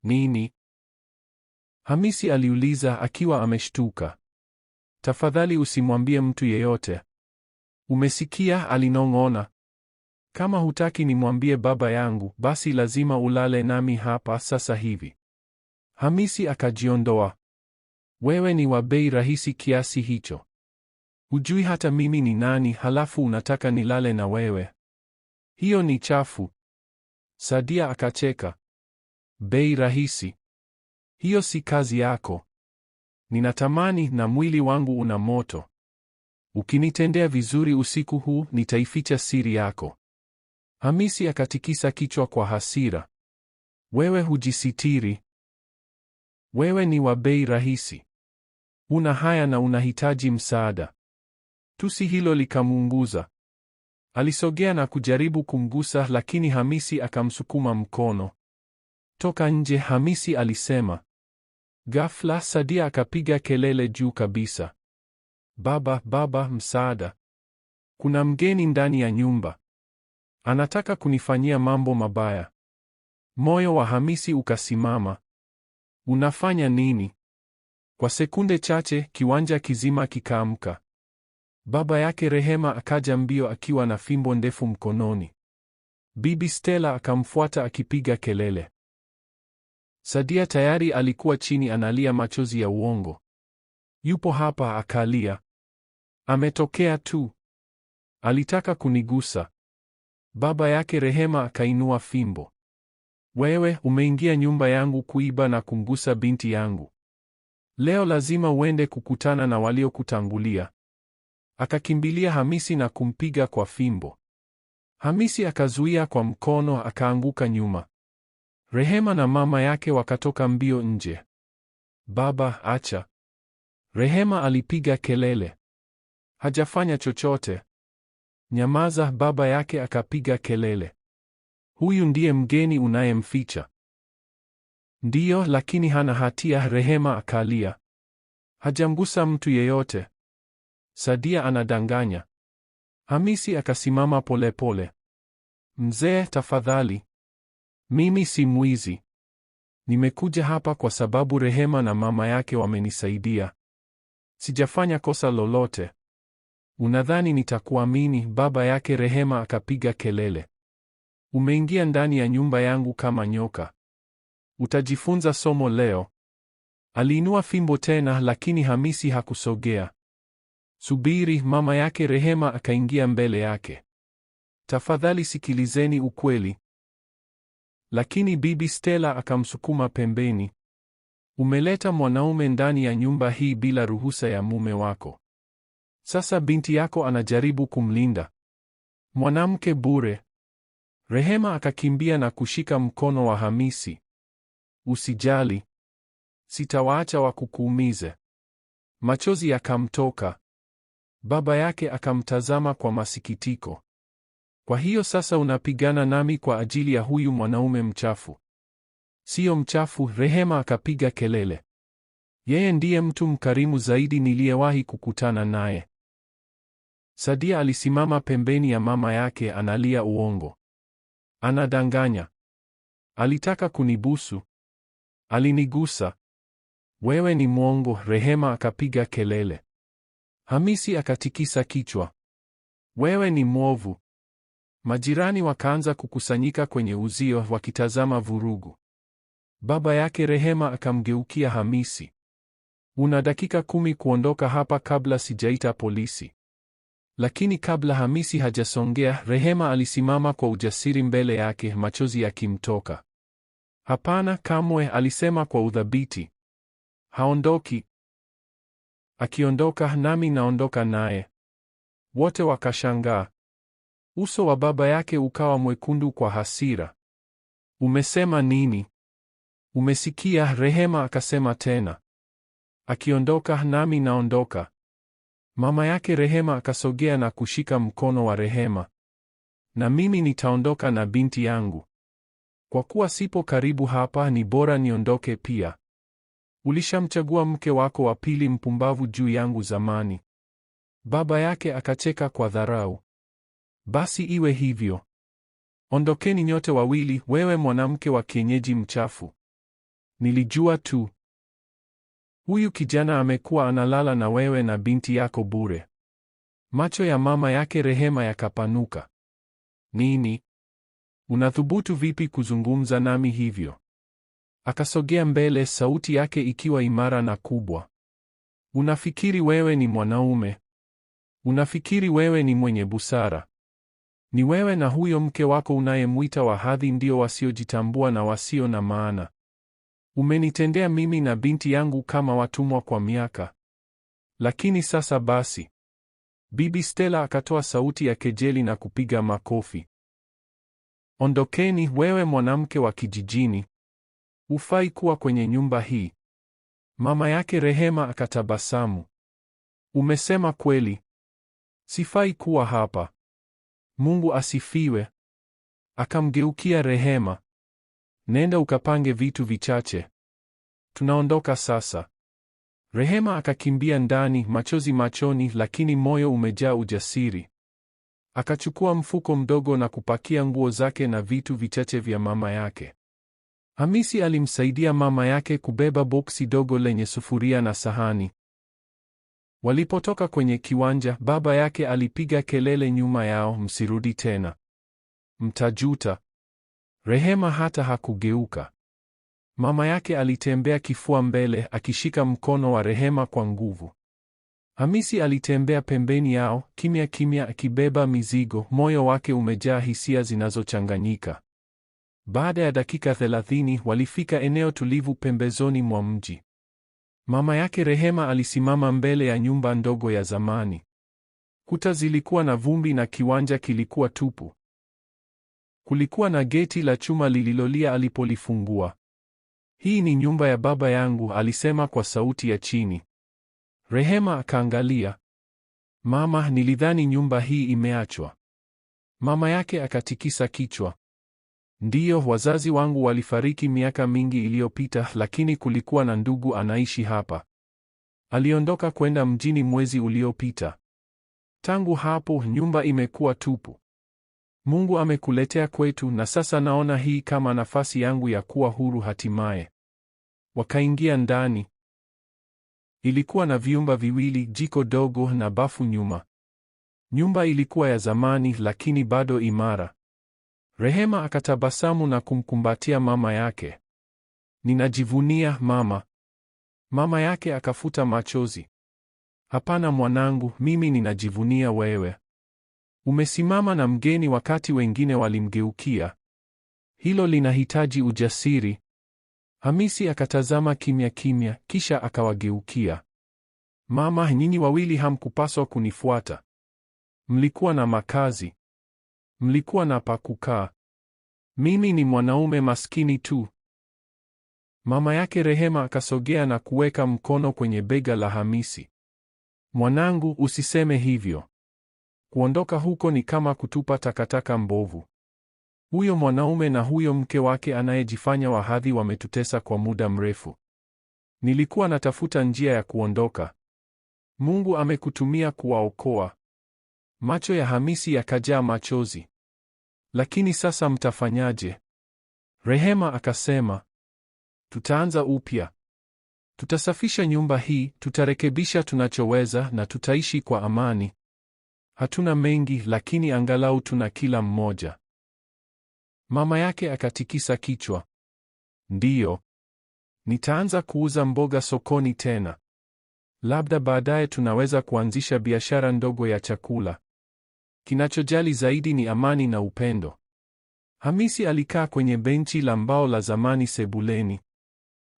"Nini?" Hamisi aliuliza akiwa ameshtuka. "Tafadhali usimwambie mtu yeyote." "Umesikia?" alinong'ona. "Kama hutaki nimwambie baba yangu, basi lazima ulale nami hapa sasa hivi." Hamisi akajiondoa. "Wewe ni wa bei rahisi kiasi hicho. Hujui hata mimi ni nani, halafu unataka nilale na wewe? Hiyo ni chafu." Sadia akacheka. "Bei rahisi? Hiyo si kazi yako. Ninatamani na mwili wangu una moto. Ukinitendea vizuri usiku huu, nitaificha siri yako." Hamisi akatikisa kichwa kwa hasira. "Wewe hujisitiri. Wewe ni wa bei rahisi. Una haya na unahitaji msaada." Tusi hilo likamuunguza. Alisogea na kujaribu kumgusa, lakini Hamisi akamsukuma mkono. "Toka nje," Hamisi alisema. Ghafla Sadia akapiga kelele juu kabisa. Baba, msaada. Kuna mgeni ndani ya nyumba. Anataka kunifanyia mambo mabaya." Moyo wa Hamisi ukasimama. "Unafanya nini?" Kwa sekunde chache kiwanja kizima kikaamka. Baba yake Rehema akaja mbio akiwa na fimbo ndefu mkononi. Bibi Stella akamfuata akipiga kelele. Sadia tayari alikuwa chini analia machozi ya uongo. "Yupo hapa," akalia. "Ametokea tu. Alitaka kunigusa." Baba yake Rehema akainua fimbo. "Wewe umeingia nyumba yangu kuiba na kumgusa binti yangu. Leo lazima uende kukutana na waliokutangulia." Akakimbilia Hamisi na kumpiga kwa fimbo. Hamisi akazuia kwa mkono, akaanguka nyuma. Rehema na mama yake wakatoka mbio nje. Baba, acha! Rehema alipiga kelele. Hajafanya chochote. Nyamaza, baba yake akapiga kelele. Huyu ndiye mgeni unayemficha? Ndiyo, lakini hana hatia, Rehema akalia. Hajamgusa mtu yeyote. Sadia anadanganya. Hamisi akasimama polepole. Mzee, tafadhali. Mimi si mwizi. Nimekuja hapa kwa sababu Rehema na mama yake wamenisaidia. Sijafanya kosa lolote. Unadhani nitakuamini? Baba yake Rehema akapiga kelele. Umeingia ndani ya nyumba yangu kama nyoka. Utajifunza somo leo. Aliinua fimbo tena, lakini Hamisi hakusogea. Subiri, mama yake Rehema akaingia mbele yake. Tafadhali sikilizeni ukweli. Lakini Bibi Stella akamsukuma pembeni. Umeleta mwanaume ndani ya nyumba hii bila ruhusa ya mume wako. Sasa binti yako anajaribu kumlinda. Mwanamke bure. Rehema akakimbia na kushika mkono wa Hamisi. Usijali. Sitawaacha wakukuumize. Machozi yakamtoka. Baba yake akamtazama kwa masikitiko. Kwa hiyo sasa unapigana nami kwa ajili ya huyu mwanaume mchafu? Sio mchafu, Rehema akapiga kelele. Yeye ndiye mtu mkarimu zaidi niliyewahi kukutana naye. Sadia alisimama pembeni ya mama yake, analia uongo. Anadanganya. Alitaka kunibusu. Alinigusa. Wewe ni mwongo, Rehema akapiga kelele. Hamisi akatikisa kichwa. Wewe ni mwovu. Majirani wakaanza kukusanyika kwenye uzio wakitazama vurugu. Baba yake Rehema akamgeukia Hamisi. Una dakika 10 kuondoka hapa kabla sijaita polisi. Lakini kabla Hamisi hajasongea, Rehema alisimama kwa ujasiri mbele yake, machozi yakimtoka. Hapana, kamwe, alisema kwa udhabiti. Haondoki. Akiondoka nami naondoka naye. Wote wakashangaa. Uso wa baba yake ukawa mwekundu kwa hasira. Umesema nini? Umesikia? Rehema akasema tena. Akiondoka nami naondoka. Mama yake Rehema akasogea na kushika mkono wa Rehema. Na mimi nitaondoka na binti yangu. Kwa kuwa sipo karibu hapa, ni bora niondoke pia. Ulishamchagua mke wako wa pili mpumbavu juu yangu zamani. Baba yake akacheka kwa dharau. Basi iwe hivyo. Ondokeni nyote wawili, wewe mwanamke wa kienyeji mchafu. Nilijua tu. Huyu kijana amekuwa analala na wewe na binti yako bure. Macho ya mama yake Rehema yakapanuka. Nini? Unathubutu vipi kuzungumza nami hivyo? Akasogea mbele, sauti yake ikiwa imara na kubwa. Unafikiri wewe ni mwanaume? Unafikiri wewe ni mwenye busara? Ni wewe na huyo mke wako unayemwita wa hadhi ndio wasiojitambua na wasio na maana. Umenitendea mimi na binti yangu kama watumwa kwa miaka. Lakini sasa basi. Bibi Stella akatoa sauti ya kejeli na kupiga makofi. Ondokeni, wewe mwanamke wa kijijini. Hufai kuwa kwenye nyumba hii. Mama yake Rehema akatabasamu. Umesema kweli. Sifai kuwa hapa. Mungu asifiwe. Akamgeukia Rehema. Nenda ukapange vitu vichache. Tunaondoka sasa. Rehema akakimbia ndani, machozi machoni, lakini moyo umejaa ujasiri. Akachukua mfuko mdogo na kupakia nguo zake na vitu vichache vya mama yake. Hamisi alimsaidia mama yake kubeba boksi dogo lenye sufuria na sahani. Walipotoka kwenye kiwanja, baba yake alipiga kelele nyuma yao, msirudi tena. Mtajuta. Rehema hata hakugeuka. Mama yake alitembea kifua mbele, akishika mkono wa Rehema kwa nguvu. Hamisi alitembea pembeni yao, kimya kimya, akibeba mizigo, moyo wake umejaa hisia zinazochanganyika. Baada ya dakika 30 walifika eneo tulivu pembezoni mwa mji. Mama yake Rehema alisimama mbele ya nyumba ndogo ya zamani. Kuta zilikuwa na vumbi na kiwanja kilikuwa tupu. Kulikuwa na geti la chuma lililolia alipolifungua. "Hii ni nyumba ya baba yangu," alisema kwa sauti ya chini. Rehema akaangalia. "Mama, nilidhani nyumba hii imeachwa." Mama yake akatikisa kichwa. "Ndiyo, wazazi wangu walifariki miaka mingi iliyopita, lakini kulikuwa na ndugu anaishi hapa. Aliondoka kwenda mjini mwezi uliopita. Tangu hapo nyumba imekuwa tupu. Mungu amekuletea kwetu na sasa naona hii kama nafasi yangu ya kuwa huru hatimaye." Wakaingia ndani. Ilikuwa na vyumba viwili, jiko dogo na bafu nyuma. Nyumba ilikuwa ya zamani lakini bado imara. Rehema akatabasamu na kumkumbatia mama yake. "Ninajivunia mama." Mama yake akafuta machozi. "Hapana mwanangu, mimi ninajivunia wewe. Umesimama na mgeni wakati wengine walimgeukia. Hilo linahitaji ujasiri." Hamisi akatazama kimya kimya, kisha akawageukia. "Mama, nyinyi wawili hamkupaswa kunifuata. Mlikuwa na makazi. Mlikuwa na pa kukaa. Mimi ni mwanaume maskini tu." Mama yake Rehema akasogea na kuweka mkono kwenye bega la Hamisi. "Mwanangu, usiseme hivyo. Kuondoka huko ni kama kutupa takataka mbovu. Huyo mwanaume na huyo mke wake anayejifanya wa hadhi wametutesa kwa muda mrefu. Nilikuwa natafuta njia ya kuondoka. Mungu amekutumia kuwaokoa." Macho ya Hamisi yakajaa machozi. "Lakini sasa mtafanyaje?" Rehema akasema, "Tutaanza upya. Tutasafisha nyumba hii, tutarekebisha tunachoweza na tutaishi kwa amani. Hatuna mengi lakini angalau tuna kila mmoja." Mama yake akatikisa kichwa. "Ndiyo. Nitaanza kuuza mboga sokoni tena. Labda baadaye tunaweza kuanzisha biashara ndogo ya chakula. Kinachojali zaidi ni amani na upendo." Hamisi alikaa kwenye benchi la mbao la zamani sebuleni.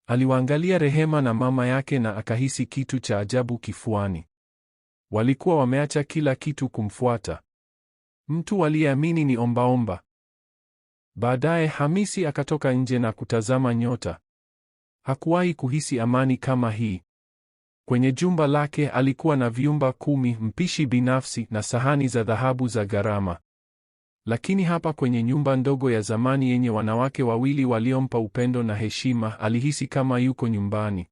Aliwaangalia Rehema na mama yake na akahisi kitu cha ajabu kifuani. Walikuwa wameacha kila kitu kumfuata. Mtu aliyeamini ni ombaomba. Baadaye Hamisi akatoka nje na kutazama nyota. Hakuwahi kuhisi amani kama hii. Kwenye jumba lake alikuwa na vyumba 10, mpishi binafsi na sahani za dhahabu za gharama. Lakini hapa kwenye nyumba ndogo ya zamani yenye wanawake wawili waliompa upendo na heshima, alihisi kama yuko nyumbani.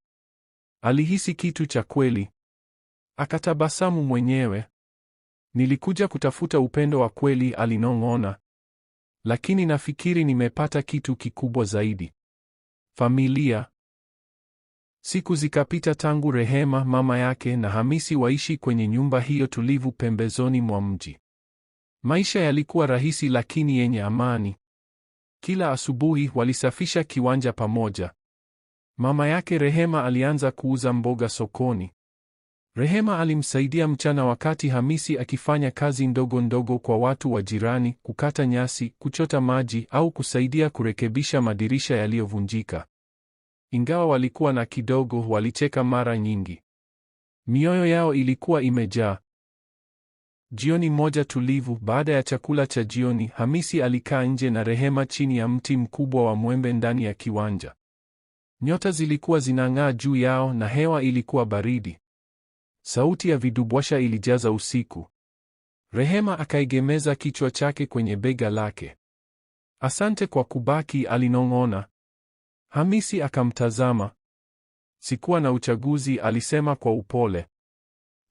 Alihisi kitu cha kweli. Akatabasamu mwenyewe. "Nilikuja kutafuta upendo wa kweli," alinong'ona. "Lakini nafikiri nimepata kitu kikubwa zaidi. Familia." Siku zikapita tangu Rehema, mama yake na Hamisi waishi kwenye nyumba hiyo tulivu pembezoni mwa mji. Maisha yalikuwa rahisi lakini yenye amani. Kila asubuhi walisafisha kiwanja pamoja. Mama yake Rehema alianza kuuza mboga sokoni. Rehema alimsaidia mchana wakati Hamisi akifanya kazi ndogo ndogo kwa watu wa jirani, kukata nyasi, kuchota maji au kusaidia kurekebisha madirisha yaliyovunjika. Ingawa walikuwa na kidogo, walicheka mara nyingi. Mioyo yao ilikuwa imejaa. Jioni moja tulivu, baada ya chakula cha jioni, Hamisi alikaa nje na Rehema chini ya mti mkubwa wa mwembe ndani ya kiwanja. Nyota zilikuwa zinang'aa juu yao na hewa ilikuwa baridi. Sauti ya vidubwasha ilijaza usiku. Rehema akaegemeza kichwa chake kwenye bega lake. "Asante kwa kubaki," alinong'ona. Hamisi akamtazama. "Sikuwa na uchaguzi," alisema kwa upole.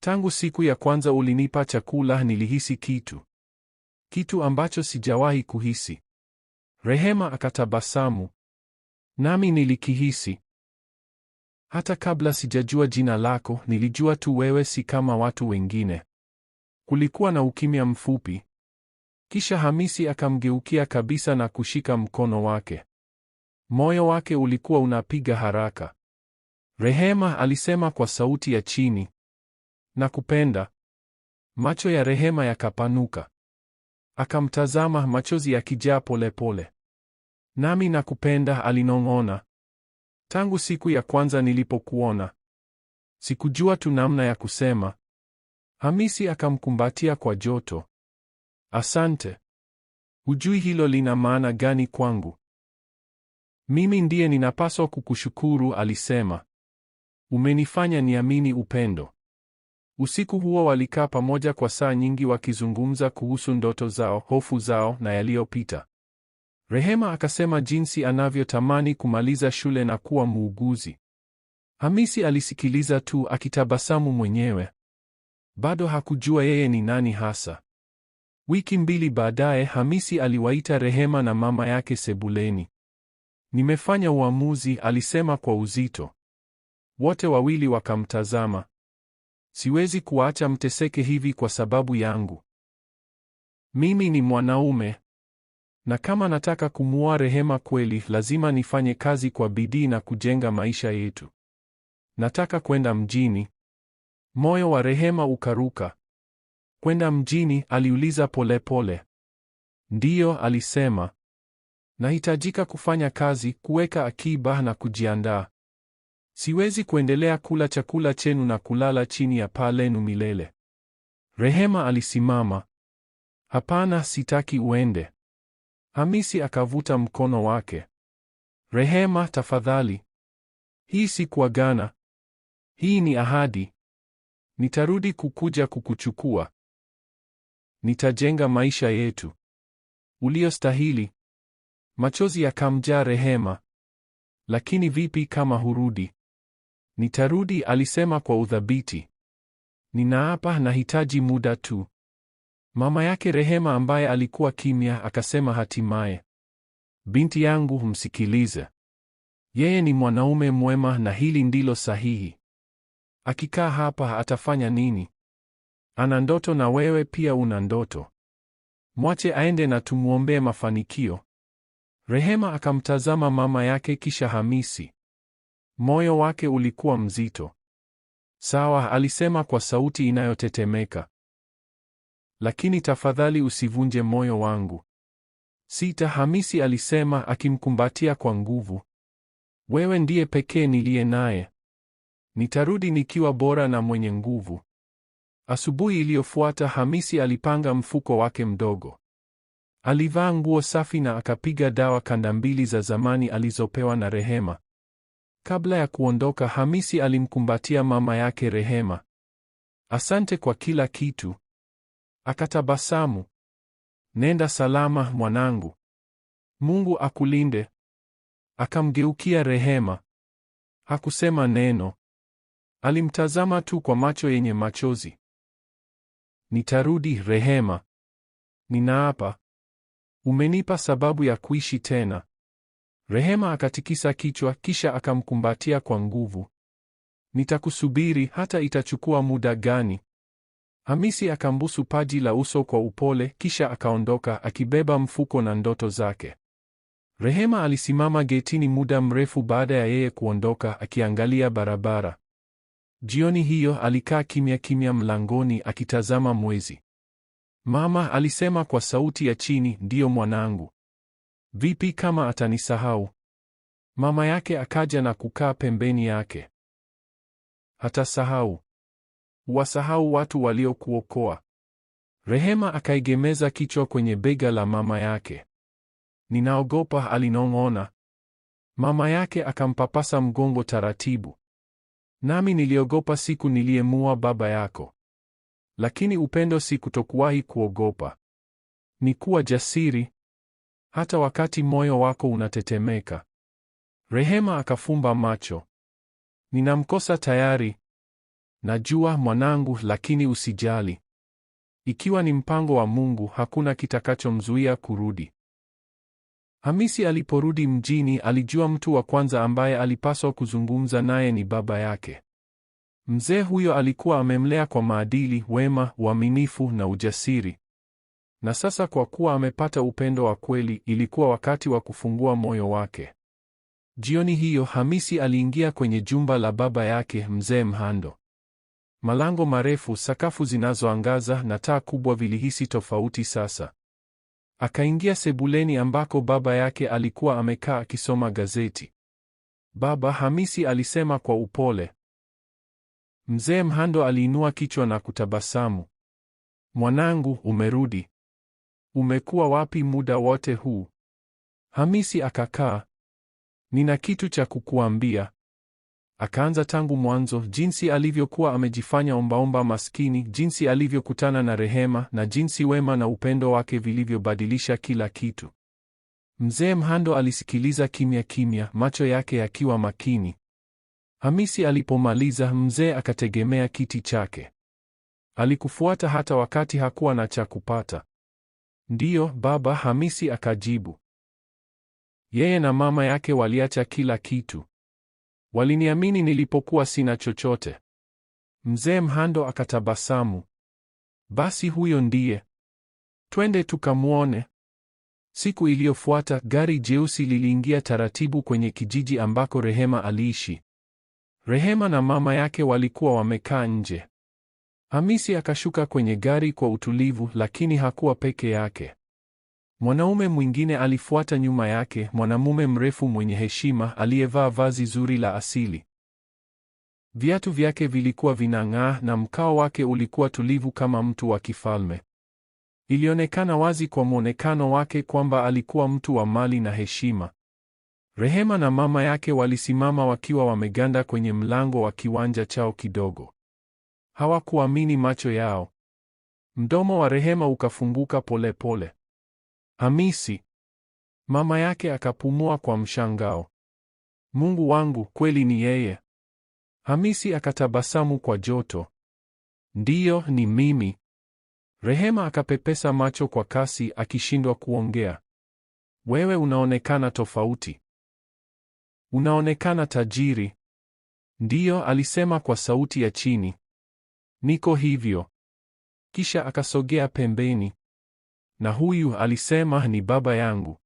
"Tangu siku ya kwanza ulinipa chakula nilihisi kitu ambacho sijawahi kuhisi." Rehema akatabasamu. "Nami nilikihisi. Hata kabla sijajua jina lako, nilijua tu wewe si kama watu wengine." Kulikuwa na ukimya mfupi. Kisha Hamisi akamgeukia kabisa na kushika mkono wake. Moyo wake ulikuwa unapiga haraka. "Rehema," alisema kwa sauti ya chini. "Nakupenda." Macho ya Rehema yakapanuka. Akamtazama, machozi yakijaa polepole. "Nami nakupenda," alinong'ona. "Tangu siku ya kwanza nilipokuona. Sikujua tu namna ya kusema." Hamisi akamkumbatia kwa joto. "Asante." Hujui hilo lina maana gani kwangu. Mimi ndiye ninapaswa kukushukuru, alisema. Umenifanya niamini upendo. Usiku huo walikaa pamoja kwa saa nyingi wakizungumza kuhusu ndoto zao, hofu zao na yaliyopita. Rehema akasema jinsi anavyotamani kumaliza shule na kuwa muuguzi. Hamisi alisikiliza tu akitabasamu mwenyewe. Bado hakujua yeye ni nani hasa. Wiki mbili baadaye, Hamisi aliwaita Rehema na mama yake sebuleni. Nimefanya uamuzi, alisema kwa uzito. Wote wawili wakamtazama. Siwezi kuacha mteseke hivi kwa sababu yangu. Mimi ni mwanaume. Na kama nataka kumuoa Rehema kweli, lazima nifanye kazi kwa bidii na kujenga maisha yetu. Nataka kwenda mjini. Moyo wa Rehema ukaruka. Kwenda mjini? Aliuliza polepole. Ndiyo, alisema. Nahitajika kufanya kazi, kuweka akiba na kujiandaa. Siwezi kuendelea kula chakula chenu na kulala chini ya paa lenu milele. Rehema alisimama. Hapana, sitaki uende. Hamisi akavuta mkono wake. Rehema, tafadhali. Hii si kuagana. Hii ni ahadi. Nitarudi kukuja kukuchukua. Nitajenga maisha yetu uliostahili. Machozi yakamjaa Rehema. Lakini vipi kama hurudi? Nitarudi, alisema kwa udhabiti. Ninaapa, nahitaji muda tu. Mama yake Rehema ambaye alikuwa kimya akasema hatimaye, binti yangu, msikilize. Yeye ni mwanaume mwema na hili ndilo sahihi. Akikaa hapa atafanya nini? Ana ndoto na wewe pia una ndoto. Mwache aende na tumuombee mafanikio. Rehema akamtazama mama yake kisha Hamisi. Moyo wake ulikuwa mzito. Sawa, alisema kwa sauti inayotetemeka. Lakini tafadhali usivunje moyo wangu. Sita, Hamisi alisema akimkumbatia kwa nguvu. Wewe ndiye pekee niliye naye. Nitarudi nikiwa bora na mwenye nguvu. Asubuhi iliyofuata Hamisi alipanga mfuko wake mdogo. Alivaa nguo safi na akapiga dawa kanda mbili za zamani alizopewa na Rehema. Kabla ya kuondoka, Hamisi alimkumbatia mama yake Rehema. Asante kwa kila kitu. Akatabasamu. Nenda salama mwanangu. Mungu akulinde. Akamgeukia Rehema. Hakusema neno. Alimtazama tu kwa macho yenye machozi. Nitarudi, Rehema. Ninaapa. Umenipa sababu ya kuishi tena. Rehema akatikisa kichwa kisha akamkumbatia kwa nguvu. Nitakusubiri hata itachukua muda gani. Hamisi akambusu paji la uso kwa upole kisha akaondoka akibeba mfuko na ndoto zake. Rehema alisimama getini muda mrefu baada ya yeye kuondoka akiangalia barabara. Jioni hiyo alikaa kimya kimya mlangoni akitazama mwezi. Mama, alisema kwa sauti ya chini, ndiyo mwanangu. Vipi kama atanisahau? Mama yake akaja na kukaa pembeni yake. Hatasahau. Wasahau watu waliokuokoa. Rehema akaigemeza kichwa kwenye bega la mama yake. Ninaogopa, alinong'ona. Mama yake akampapasa mgongo taratibu. Nami niliogopa siku niliyemua baba yako. Lakini upendo si kutokuwahi kuogopa. Ni kuwa jasiri. Hata wakati moyo wako unatetemeka. Rehema akafumba macho. Ninamkosa tayari. Najua mwanangu, lakini usijali. Ikiwa ni mpango wa Mungu, hakuna kitakachomzuia kurudi. Hamisi aliporudi mjini, alijua mtu wa kwanza ambaye alipaswa kuzungumza naye ni baba yake. Mzee huyo alikuwa amemlea kwa maadili, wema, uaminifu na ujasiri. Na sasa kwa kuwa amepata upendo wa kweli, ilikuwa wakati wa kufungua moyo wake. Jioni hiyo Hamisi aliingia kwenye jumba la baba yake, Mzee Mhando. Malango marefu, sakafu zinazoangaza na taa kubwa vilihisi tofauti sasa. Akaingia sebuleni ambako baba yake alikuwa amekaa akisoma gazeti. Baba, Hamisi alisema kwa upole. Mzee Mhando aliinua kichwa na kutabasamu. Mwanangu, umerudi. Umekuwa wapi muda wote huu? Hamisi akakaa. Nina kitu cha kukuambia. Akaanza tangu mwanzo, jinsi alivyokuwa amejifanya ombaomba maskini, jinsi alivyokutana na Rehema na jinsi wema na upendo wake vilivyobadilisha kila kitu. Mzee Mhando alisikiliza kimya kimya, macho yake yakiwa makini. Hamisi alipomaliza, mzee akategemea kiti chake. Alikufuata hata wakati hakuwa na cha kupata. Ndiyo, baba, Hamisi akajibu. Yeye na mama yake waliacha kila kitu. Waliniamini nilipokuwa sina chochote. Mzee Mhando akatabasamu. Basi huyo ndiye. Twende tukamwone. Siku iliyofuata gari jeusi liliingia taratibu kwenye kijiji ambako Rehema aliishi. Rehema na mama yake walikuwa wamekaa nje. Hamisi akashuka kwenye gari kwa utulivu, lakini hakuwa peke yake. Mwanaume mwingine alifuata nyuma yake, mwanamume mrefu mwenye heshima aliyevaa vazi zuri la asili. Viatu vyake vilikuwa vinang'aa na mkao wake ulikuwa tulivu kama mtu wa kifalme. Ilionekana wazi kwa mwonekano wake kwamba alikuwa mtu wa mali na heshima. Rehema na mama yake walisimama wakiwa wameganda kwenye mlango wa kiwanja chao kidogo. Hawakuamini macho yao. Mdomo wa Rehema ukafunguka polepole. Hamisi. Mama yake akapumua kwa mshangao. Mungu wangu, kweli ni yeye? Hamisi akatabasamu kwa joto. Ndiyo, ni mimi. Rehema akapepesa macho kwa kasi, akishindwa kuongea. Wewe unaonekana tofauti. Unaonekana tajiri. Ndiyo, alisema kwa sauti ya chini. Niko hivyo. Kisha akasogea pembeni. Na huyu, alisema, ni baba yangu.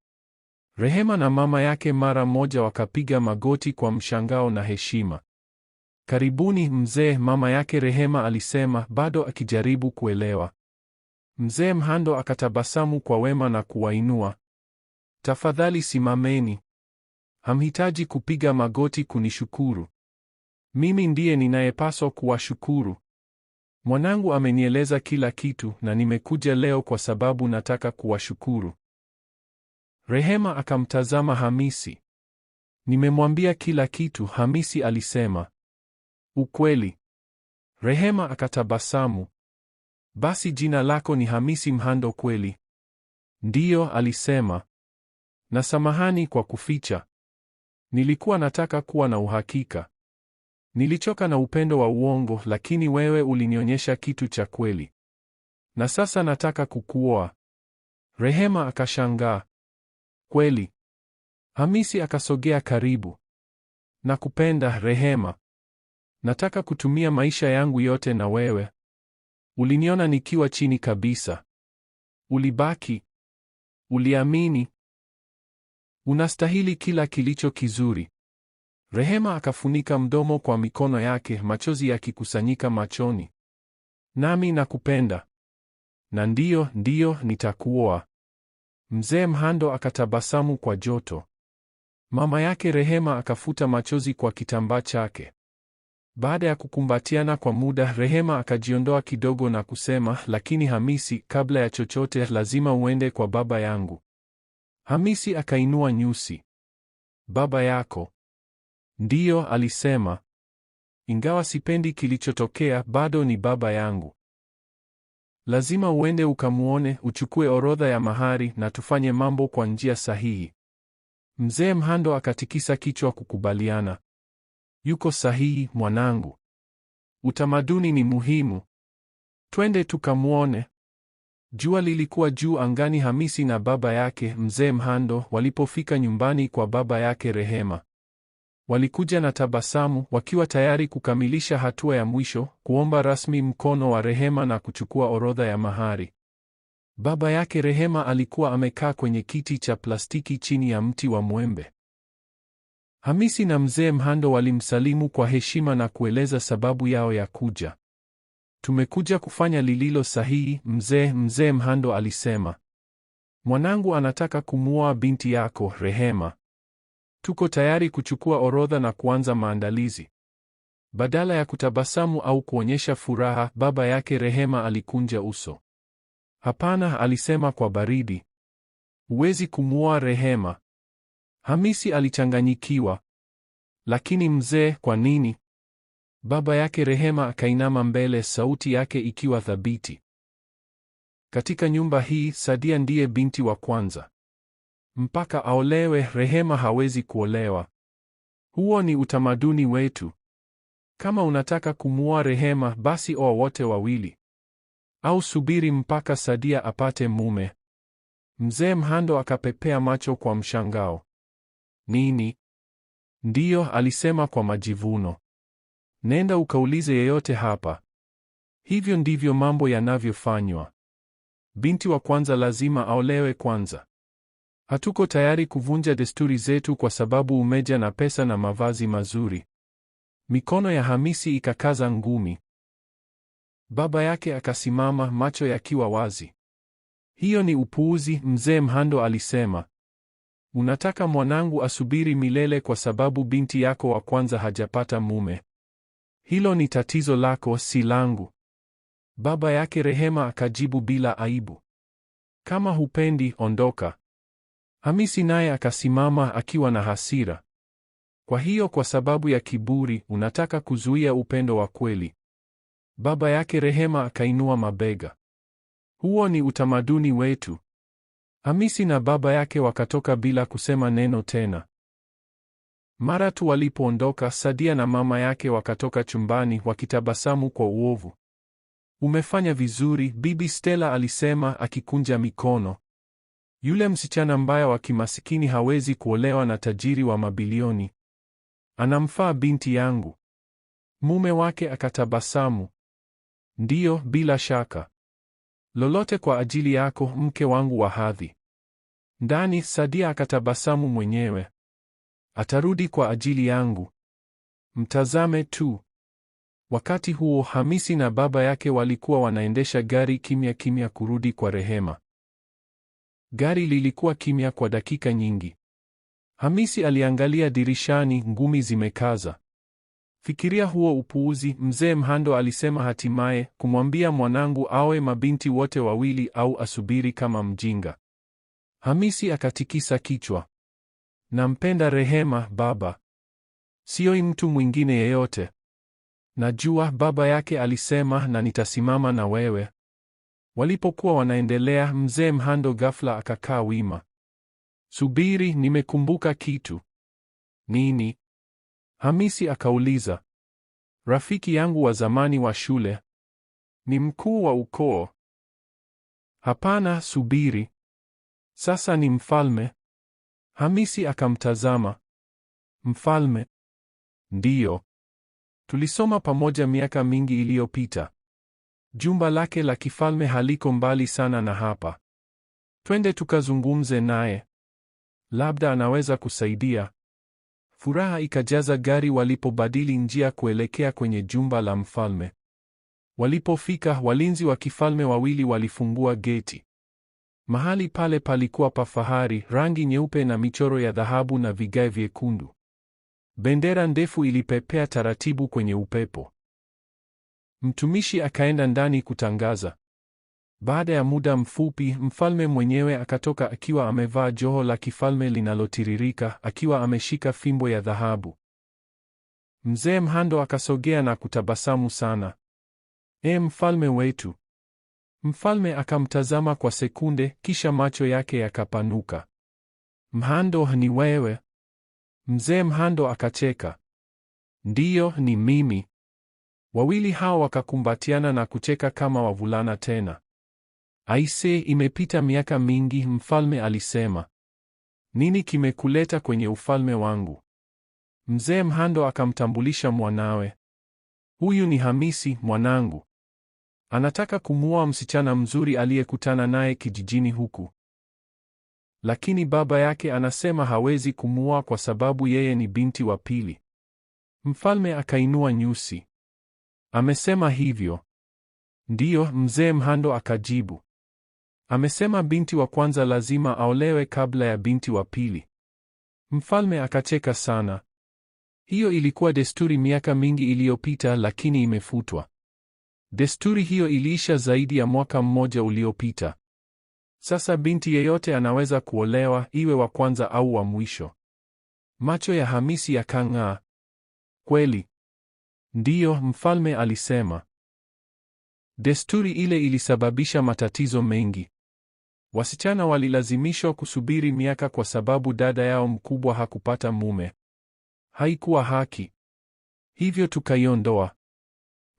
Rehema na mama yake mara moja wakapiga magoti kwa mshangao na heshima. Karibuni mzee, mama yake Rehema alisema, bado akijaribu kuelewa. Mzee Mhando akatabasamu kwa wema na kuwainua. Tafadhali simameni. Hamhitaji kupiga magoti kunishukuru. Mimi ndiye ninayepaswa kuwashukuru. Mwanangu amenieleza kila kitu na nimekuja leo kwa sababu nataka kuwashukuru. Rehema akamtazama Hamisi. Nimemwambia kila kitu, Hamisi alisema. Ukweli? Rehema akatabasamu. Basi jina lako ni Hamisi Mhando kweli? Ndiyo, alisema. Na samahani kwa kuficha. Nilikuwa nataka kuwa na uhakika. Nilichoka na upendo wa uongo, lakini wewe ulinionyesha kitu cha kweli. Na sasa nataka kukuoa. Rehema akashangaa. Kweli? Hamisi akasogea karibu. Nakupenda, Rehema. Nataka kutumia maisha yangu yote na wewe. Uliniona nikiwa chini kabisa. Ulibaki. Uliamini. Unastahili kila kilicho kizuri. Rehema akafunika mdomo kwa mikono yake, machozi yakikusanyika machoni. Nami nakupenda. Na ndiyo, nitakuoa. Mzee Mhando akatabasamu kwa joto. Mama yake Rehema akafuta machozi kwa kitambaa chake. Baada ya kukumbatiana kwa muda, Rehema akajiondoa kidogo na kusema, lakini Hamisi, kabla ya chochote lazima uende kwa baba yangu. Hamisi akainua nyusi. Baba yako? Ndiyo, alisema. Ingawa sipendi kilichotokea, bado ni baba yangu. Lazima uende ukamuone, uchukue orodha ya mahari na tufanye mambo kwa njia sahihi. Mzee Mhando akatikisa kichwa kukubaliana. Yuko sahihi, mwanangu. Utamaduni ni muhimu. Twende tukamuone. Jua lilikuwa juu angani. Hamisi na baba yake, Mzee Mhando, walipofika nyumbani kwa baba yake Rehema. Walikuja na tabasamu, wakiwa tayari kukamilisha hatua ya mwisho, kuomba rasmi mkono wa Rehema na kuchukua orodha ya mahari. Baba yake Rehema alikuwa amekaa kwenye kiti cha plastiki chini ya mti wa mwembe. Hamisi na Mzee Mhando walimsalimu kwa heshima na kueleza sababu yao ya kuja. Tumekuja kufanya lililo sahihi, Mzee Mhando alisema. Mwanangu anataka kumuoa binti yako, Rehema. Tuko tayari kuchukua orodha na kuanza maandalizi. Badala ya kutabasamu au kuonyesha furaha, baba yake Rehema alikunja uso. Hapana, alisema kwa baridi. Huwezi kumuoa Rehema. Hamisi alichanganyikiwa. Lakini mzee, kwa nini? Baba yake Rehema akainama mbele, sauti yake ikiwa thabiti. Katika nyumba hii, Sadia ndiye binti wa kwanza. Mpaka aolewe, Rehema hawezi kuolewa. Huo ni utamaduni wetu. Kama unataka kumuoa Rehema, basi oa wote wawili. Au subiri mpaka Sadia apate mume. Mzee Mhando akapepea macho kwa mshangao. Nini? Ndiyo, alisema kwa majivuno. Nenda ukaulize yeyote hapa. Hivyo ndivyo mambo yanavyofanywa. Binti wa kwanza lazima aolewe kwanza. Hatuko tayari kuvunja desturi zetu kwa sababu umeja na pesa na mavazi mazuri. Mikono ya Hamisi ikakaza ngumi. Baba yake akasimama, macho yakiwa wazi. Hiyo ni upuuzi, mzee Mhando alisema. Unataka mwanangu asubiri milele kwa sababu binti yako wa kwanza hajapata mume. Hilo ni tatizo lako, si langu. Baba yake Rehema akajibu bila aibu. Kama hupendi, ondoka. Hamisi naye akasimama akiwa na hasira. Kwa hiyo kwa sababu ya kiburi, unataka kuzuia upendo wa kweli. Baba yake Rehema akainua mabega. Huo ni utamaduni wetu. Hamisi na baba yake wakatoka bila kusema neno tena. Mara tu walipoondoka, Sadia na mama yake wakatoka chumbani wakitabasamu kwa uovu. Umefanya vizuri, Bibi Stella alisema akikunja mikono. Yule msichana mbaya wa kimasikini hawezi kuolewa na tajiri wa mabilioni. Anamfaa binti yangu. Mume wake akatabasamu. Ndiyo, bila shaka. Lolote kwa ajili yako, mke wangu wa hadhi. Ndani, Sadia akatabasamu mwenyewe. Atarudi kwa ajili yangu. Mtazame tu. Wakati huo Hamisi na baba yake walikuwa wanaendesha gari kimya kimya kurudi kwa Rehema. Gari lilikuwa kimya kwa dakika nyingi. Hamisi aliangalia dirishani, ngumi zimekaza. Fikiria huo upuuzi, mzee Mhando alisema hatimaye, kumwambia mwanangu awe mabinti wote wawili au asubiri kama mjinga. Hamisi akatikisa kichwa. Nampenda Rehema, baba. Sioi mtu mwingine yeyote. Najua, baba yake alisema, na nitasimama na wewe. Walipokuwa wanaendelea, mzee Mhando ghafla akakaa wima. Subiri, nimekumbuka kitu. Nini? Hamisi akauliza. Rafiki yangu wa zamani wa shule. Ni mkuu wa ukoo. Hapana, subiri. Sasa ni mfalme. Hamisi akamtazama. Mfalme? Ndiyo. Tulisoma pamoja miaka mingi iliyopita. Jumba lake la kifalme haliko mbali sana na hapa. Twende tukazungumze naye. Labda anaweza kusaidia. Furaha ikajaza gari walipobadili njia kuelekea kwenye jumba la mfalme. Walipofika, walinzi wa kifalme wawili walifungua geti. Mahali pale palikuwa pa fahari, rangi nyeupe na michoro ya dhahabu na vigae vyekundu. Bendera ndefu ilipepea taratibu kwenye upepo. Mtumishi akaenda ndani kutangaza. Baada ya muda mfupi, mfalme mwenyewe akatoka akiwa amevaa joho la kifalme linalotiririka, akiwa ameshika fimbo ya dhahabu. Mzee Mhando akasogea na kutabasamu sana. Mfalme wetu. Mfalme akamtazama kwa sekunde, kisha macho yake yakapanuka. Mhando, ni wewe? Mzee Mhando akacheka. Ndiyo, ni mimi. Wawili hao wakakumbatiana na kucheka kama wavulana tena. Aise, imepita miaka mingi, mfalme alisema. Nini kimekuleta kwenye ufalme wangu? Mzee Mhando akamtambulisha mwanawe. Huyu ni Hamisi, mwanangu. Anataka kumuoa msichana mzuri aliyekutana naye kijijini huku. Lakini baba yake anasema hawezi kumuoa kwa sababu yeye ni binti wa pili. Mfalme akainua nyusi. Amesema hivyo? Ndiyo, mzee Mhando akajibu. Amesema binti wa kwanza lazima aolewe kabla ya binti wa pili. Mfalme akacheka sana. Hiyo ilikuwa desturi miaka mingi iliyopita, lakini imefutwa. Desturi hiyo iliisha zaidi ya mwaka mmoja uliopita. Sasa binti yeyote anaweza kuolewa, iwe wa kwanza au wa mwisho. Macho ya Hamisi yakang'aa. Kweli? Ndiyo, mfalme alisema. Desturi ile ilisababisha matatizo mengi. Wasichana walilazimishwa kusubiri miaka kwa sababu dada yao mkubwa hakupata mume. Haikuwa haki. Hivyo tukaiondoa.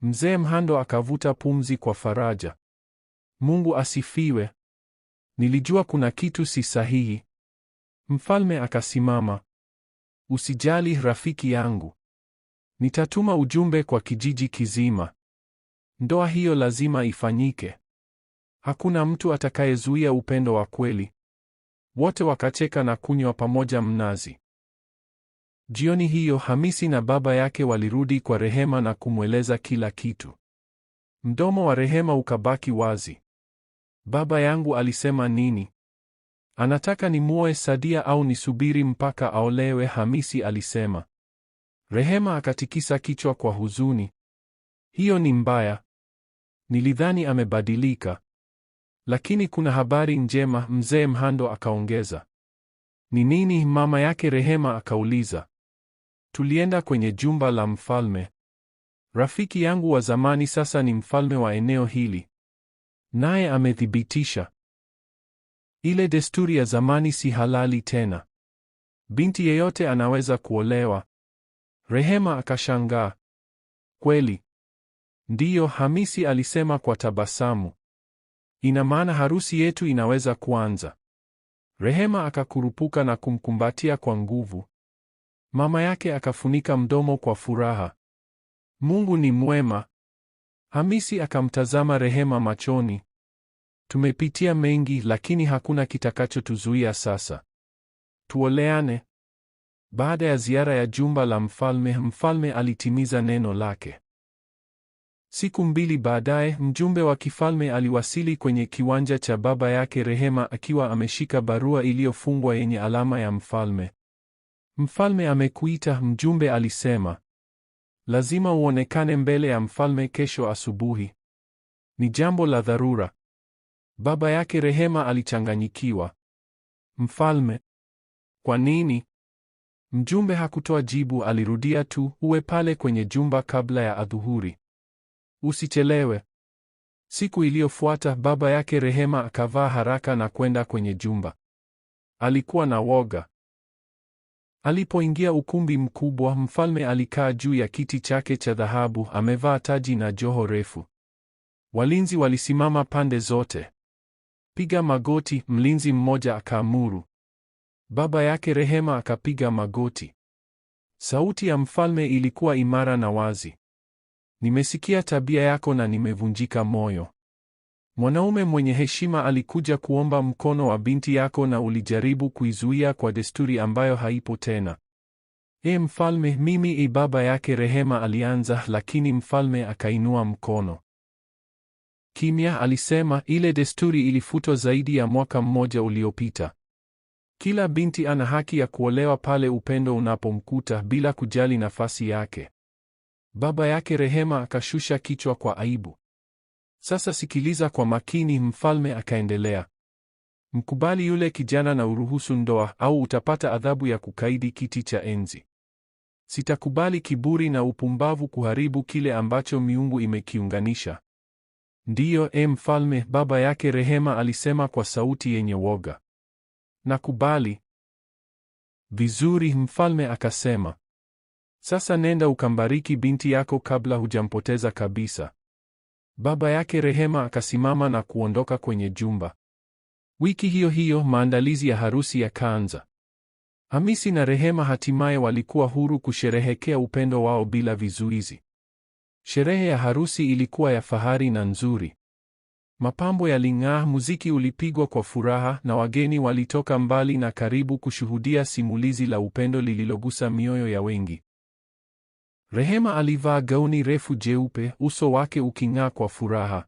Mzee Mhando akavuta pumzi kwa faraja. Mungu asifiwe. Nilijua kuna kitu si sahihi. Mfalme akasimama. Usijali rafiki yangu. Nitatuma ujumbe kwa kijiji kizima. Ndoa hiyo lazima ifanyike. Hakuna mtu atakayezuia upendo wa kweli. Wote wakacheka na kunywa pamoja mnazi. Jioni hiyo Hamisi na baba yake walirudi kwa Rehema na kumweleza kila kitu. Mdomo wa Rehema ukabaki wazi. Baba yangu alisema nini? Anataka nimuoe Sadia au nisubiri mpaka aolewe? Hamisi alisema. Rehema akatikisa kichwa kwa huzuni. Hiyo ni mbaya. Nilidhani amebadilika. Lakini kuna habari njema, mzee Mhando akaongeza. Ni nini? Mama yake Rehema akauliza. Tulienda kwenye jumba la mfalme. Rafiki yangu wa zamani sasa ni mfalme wa eneo hili. Naye amethibitisha. Ile desturi ya zamani si halali tena. Binti yeyote anaweza kuolewa. Rehema akashangaa. Kweli? Ndiyo, Hamisi alisema kwa tabasamu. Ina maana harusi yetu inaweza kuanza. Rehema akakurupuka na kumkumbatia kwa nguvu. Mama yake akafunika mdomo kwa furaha. Mungu ni mwema. Hamisi akamtazama Rehema machoni. Tumepitia mengi, lakini hakuna kitakachotuzuia sasa. Tuoleane. Baada ya ziara ya jumba la mfalme, mfalme alitimiza neno lake. Siku 2 baadaye, mjumbe wa kifalme aliwasili kwenye kiwanja cha baba yake Rehema akiwa ameshika barua iliyofungwa yenye alama ya mfalme. Mfalme amekuita, mjumbe alisema. Lazima uonekane mbele ya mfalme kesho asubuhi. Ni jambo la dharura. Baba yake Rehema alichanganyikiwa. Mfalme? Kwa nini? Mjumbe hakutoa jibu, alirudia tu, uwe pale kwenye jumba kabla ya adhuhuri. Usichelewe. Siku iliyofuata baba yake Rehema akavaa haraka na kwenda kwenye jumba. Alikuwa na woga. Alipoingia ukumbi mkubwa, mfalme alikaa juu ya kiti chake cha dhahabu, amevaa taji na joho refu. Walinzi walisimama pande zote. Piga magoti, mlinzi mmoja akaamuru. Baba yake Rehema akapiga magoti. Sauti ya mfalme ilikuwa imara na wazi. Nimesikia tabia yako na nimevunjika moyo. Mwanaume mwenye heshima alikuja kuomba mkono wa binti yako na ulijaribu kuizuia kwa desturi ambayo haipo tena. Mfalme, mimi baba yake Rehema alianza, lakini mfalme akainua mkono. Kimya, alisema, ile desturi ilifutwa zaidi ya mwaka mmoja uliopita. Kila binti ana haki ya kuolewa pale upendo unapomkuta bila kujali nafasi yake. Baba yake Rehema akashusha kichwa kwa aibu. Sasa sikiliza kwa makini, mfalme akaendelea. Mkubali yule kijana na uruhusu ndoa, au utapata adhabu ya kukaidi kiti cha enzi. Sitakubali kiburi na upumbavu kuharibu kile ambacho miungu imekiunganisha. Ndiyo, mfalme, baba yake Rehema alisema kwa sauti yenye woga. Nakubali. Vizuri, mfalme akasema. Sasa nenda ukambariki binti yako kabla hujampoteza kabisa. Baba yake Rehema akasimama na kuondoka kwenye jumba. Wiki hiyo hiyo maandalizi ya harusi yakaanza. Hamisi na Rehema hatimaye walikuwa huru kusherehekea upendo wao bila vizuizi. Sherehe ya harusi ilikuwa ya fahari na nzuri. Mapambo yaling'aa, muziki ulipigwa kwa furaha na wageni walitoka mbali na karibu kushuhudia simulizi la upendo lililogusa mioyo ya wengi. Rehema alivaa gauni refu jeupe, uso wake uking'aa kwa furaha.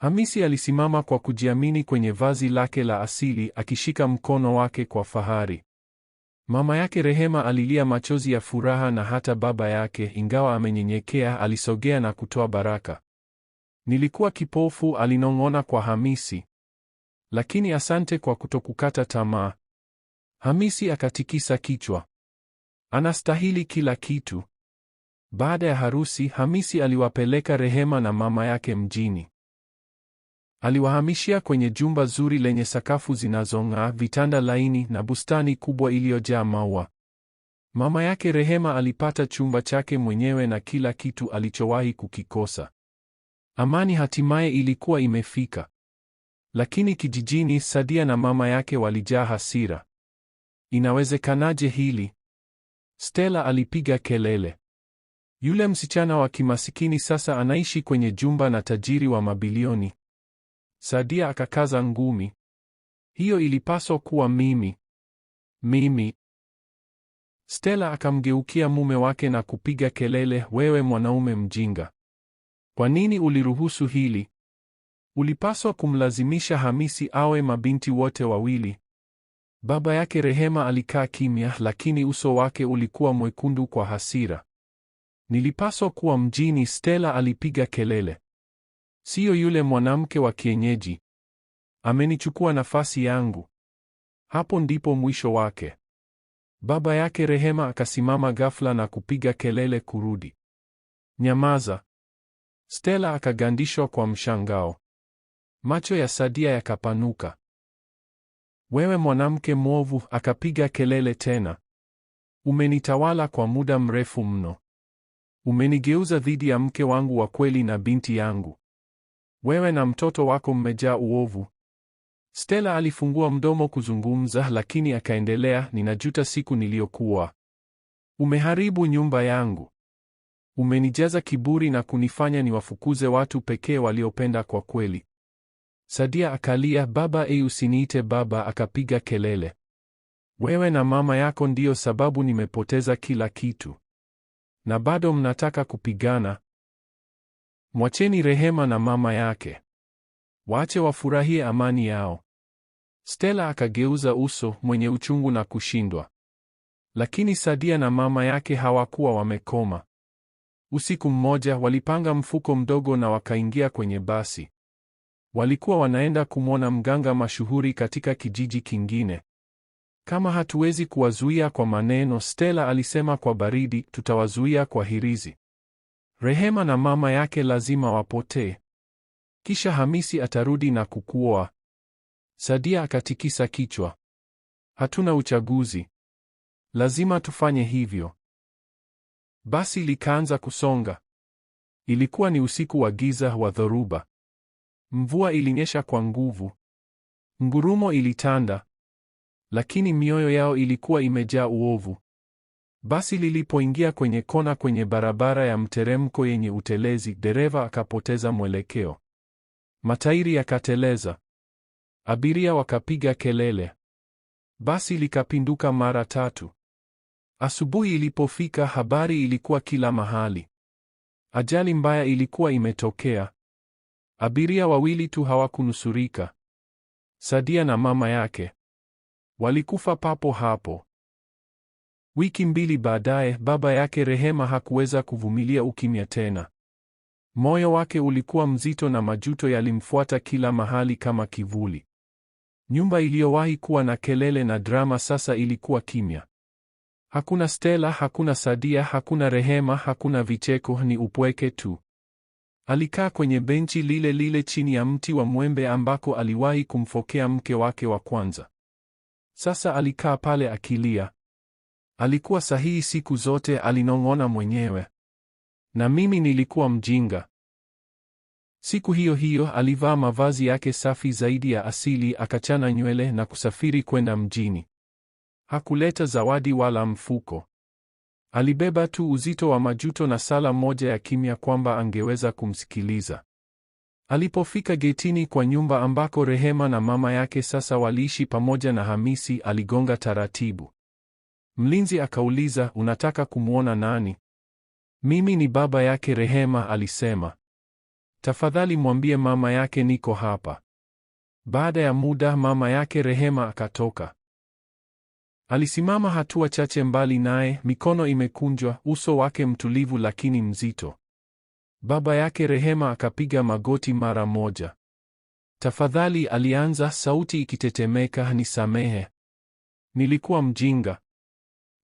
Hamisi alisimama kwa kujiamini kwenye vazi lake la asili, akishika mkono wake kwa fahari. Mama yake Rehema alilia machozi ya furaha na hata baba yake, ingawa amenyenyekea, alisogea na kutoa baraka. Nilikuwa kipofu, alinong'ona kwa Hamisi. Lakini asante kwa kutokukata tamaa. Hamisi akatikisa kichwa. Anastahili kila kitu. Baada ya harusi, Hamisi aliwapeleka Rehema na mama yake mjini. Aliwahamishia kwenye jumba zuri lenye sakafu zinazong'aa, vitanda laini na bustani kubwa iliyojaa maua. Mama yake Rehema alipata chumba chake mwenyewe na kila kitu alichowahi kukikosa. Amani hatimaye ilikuwa imefika. Lakini kijijini, Sadia na mama yake walijaa hasira. Inawezekanaje hili? Stella alipiga kelele. Yule msichana wa kimasikini sasa anaishi kwenye jumba na tajiri wa mabilioni. Sadia akakaza ngumi. Hiyo ilipaswa kuwa mimi. Mimi. Stella akamgeukia mume wake na kupiga kelele, wewe mwanaume mjinga. Kwa nini uliruhusu hili? Ulipaswa kumlazimisha Hamisi awe mabinti wote wawili. Baba yake Rehema alikaa kimya, lakini uso wake ulikuwa mwekundu kwa hasira. Nilipaswa kuwa mjini, Stella alipiga kelele. Siyo yule mwanamke wa kienyeji. Amenichukua nafasi yangu. Hapo ndipo mwisho wake. Baba yake Rehema akasimama ghafla na kupiga kelele kurudi. Nyamaza. Stella akagandishwa kwa mshangao. Macho ya Sadia yakapanuka. Wewe mwanamke mwovu, akapiga kelele tena. Umenitawala kwa muda mrefu mno. Umenigeuza dhidi ya mke wangu wa kweli na binti yangu. Wewe na mtoto wako mmejaa uovu. Stella alifungua mdomo kuzungumza, lakini akaendelea, ninajuta siku niliyokuwa. Umeharibu nyumba yangu. Umenijaza kiburi na kunifanya niwafukuze watu pekee waliopenda kwa kweli. Sadia akalia, baba, usiniite baba, akapiga kelele. Wewe na mama yako ndiyo sababu nimepoteza kila kitu. Na bado mnataka kupigana? Mwacheni Rehema na mama yake. Waache wafurahie amani yao. Stella akageuza uso, mwenye uchungu na kushindwa. Lakini Sadia na mama yake hawakuwa wamekoma. Usiku mmoja walipanga mfuko mdogo na wakaingia kwenye basi. Walikuwa wanaenda kumwona mganga mashuhuri katika kijiji kingine. Kama hatuwezi kuwazuia kwa maneno, Stella alisema kwa baridi, tutawazuia kwa hirizi. Rehema na mama yake lazima wapotee. Kisha Hamisi atarudi na kukuoa. Sadia akatikisa kichwa. Hatuna uchaguzi. Lazima tufanye hivyo. Basi likaanza kusonga. Ilikuwa ni usiku wa giza wa dhoruba. Mvua ilinyesha kwa nguvu. Ngurumo ilitanda. Lakini mioyo yao ilikuwa imejaa uovu. Basi lilipoingia kwenye kona kwenye barabara ya mteremko yenye utelezi, dereva akapoteza mwelekeo. Matairi yakateleza. Abiria wakapiga kelele. Basi likapinduka mara 3. Asubuhi ilipofika, habari ilikuwa kila mahali. Ajali mbaya ilikuwa imetokea. Abiria 2 tu hawakunusurika. Sadia na mama yake walikufa papo hapo. Wiki 2 baadaye, baba yake Rehema hakuweza kuvumilia ukimya tena. Moyo wake ulikuwa mzito na majuto yalimfuata kila mahali kama kivuli. Nyumba iliyowahi kuwa na kelele na drama sasa ilikuwa kimya. Hakuna Stella, hakuna Sadia, hakuna Rehema, hakuna vicheko, ni upweke tu. Alikaa kwenye benchi lile lile chini ya mti wa mwembe ambako aliwahi kumfokea mke wake wa kwanza. Sasa alikaa pale akilia. Alikuwa sahihi siku zote, alinong'ona mwenyewe. Na mimi nilikuwa mjinga. Siku hiyo hiyo alivaa mavazi yake safi zaidi ya asili, akachana nywele na kusafiri kwenda mjini. Hakuleta zawadi wala mfuko. Alibeba tu uzito wa majuto na sala moja ya kimya kwamba angeweza kumsikiliza. Alipofika getini kwa nyumba ambako Rehema na mama yake sasa waliishi pamoja na Hamisi, aligonga taratibu. Mlinzi akauliza, unataka kumwona nani? Mimi ni baba yake Rehema, alisema. Tafadhali mwambie mama yake niko hapa. Baada ya muda mama yake Rehema akatoka. Alisimama hatua chache mbali naye, mikono imekunjwa, uso wake mtulivu lakini mzito. Baba yake Rehema akapiga magoti mara moja. Tafadhali, alianza, sauti ikitetemeka, nisamehe. Nilikuwa mjinga.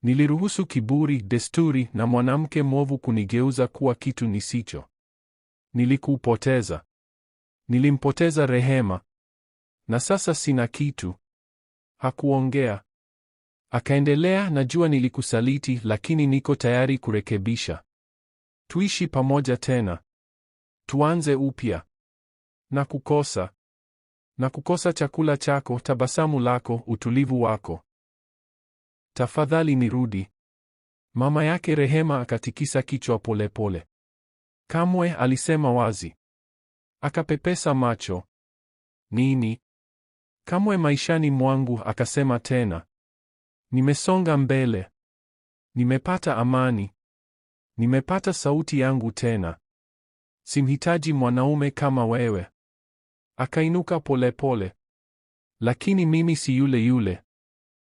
Niliruhusu kiburi, desturi na mwanamke mwovu kunigeuza kuwa kitu nisicho. Nilikupoteza. Nilimpoteza Rehema. Na sasa sina kitu. Hakuongea. Akaendelea, najua nilikusaliti, lakini niko tayari kurekebisha. Tuishi pamoja tena. Tuanze upya. Nakukosa chakula chako, tabasamu lako, utulivu wako. Tafadhali nirudi. Mama yake Rehema akatikisa kichwa polepole. Kamwe, alisema wazi. Akapepesa macho. Nini? Kamwe maishani mwangu, akasema tena. Nimesonga mbele. Nimepata amani. Nimepata sauti yangu tena. Simhitaji mwanaume kama wewe. Akainuka polepole. Lakini mimi si yule yule.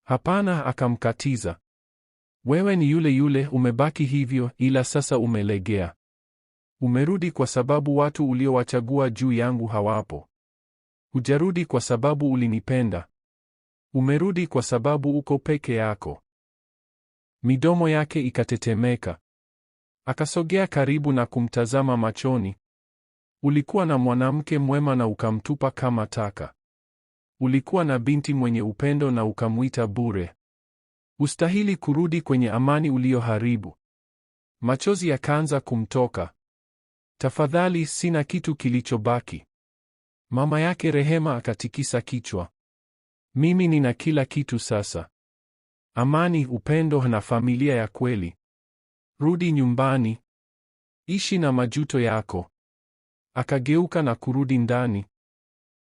Hapana, akamkatiza. Wewe ni yule yule, umebaki hivyo, ila sasa umelegea. Umerudi kwa sababu watu uliowachagua juu yangu hawapo. Hujarudi kwa sababu ulinipenda. Umerudi kwa sababu uko peke yako. Midomo yake ikatetemeka. Akasogea karibu na kumtazama machoni. Ulikuwa na mwanamke mwema na ukamtupa kama taka. Ulikuwa na binti mwenye upendo na ukamwita bure. Ustahili kurudi kwenye amani uliyoharibu. Machozi yakaanza kumtoka. Tafadhali, sina kitu kilichobaki. Mama yake Rehema akatikisa kichwa. Mimi nina kila kitu sasa. Amani, upendo na familia ya kweli. Rudi nyumbani. Ishi na majuto yako. Akageuka na kurudi ndani.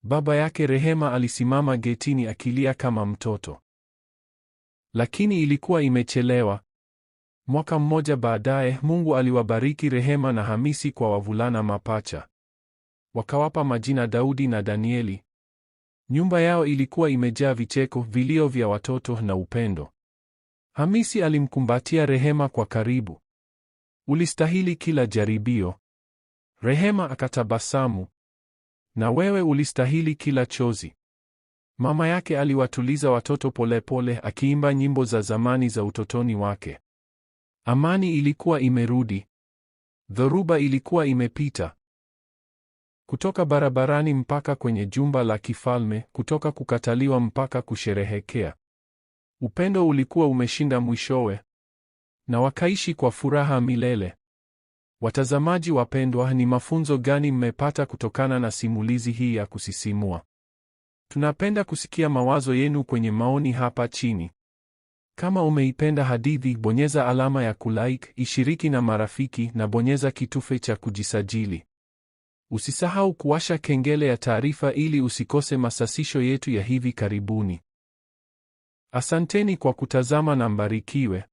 Baba yake Rehema alisimama getini akilia kama mtoto. Lakini ilikuwa imechelewa. Mwaka mmoja baadaye, Mungu aliwabariki Rehema na Hamisi kwa wavulana mapacha. Wakawapa majina Daudi na Danieli. Nyumba yao ilikuwa imejaa vicheko, vilio vya watoto na upendo. Hamisi alimkumbatia Rehema kwa karibu. Ulistahili kila jaribio. Rehema akatabasamu. Na wewe ulistahili kila chozi. Mama yake aliwatuliza watoto polepole, akiimba nyimbo za zamani za utotoni wake. Amani ilikuwa imerudi. Dhoruba ilikuwa imepita. Kutoka barabarani mpaka kwenye jumba la kifalme, kutoka kukataliwa mpaka kusherehekea. Upendo ulikuwa umeshinda mwishowe. Na wakaishi kwa furaha milele. Watazamaji wapendwa, ni mafunzo gani mmepata kutokana na simulizi hii ya kusisimua? Tunapenda kusikia mawazo yenu kwenye maoni hapa chini. Kama umeipenda hadithi, bonyeza alama ya kulike, ishiriki na marafiki na bonyeza kitufe cha kujisajili. Usisahau kuwasha kengele ya taarifa ili usikose masasisho yetu ya hivi karibuni. Asanteni kwa kutazama na mbarikiwe.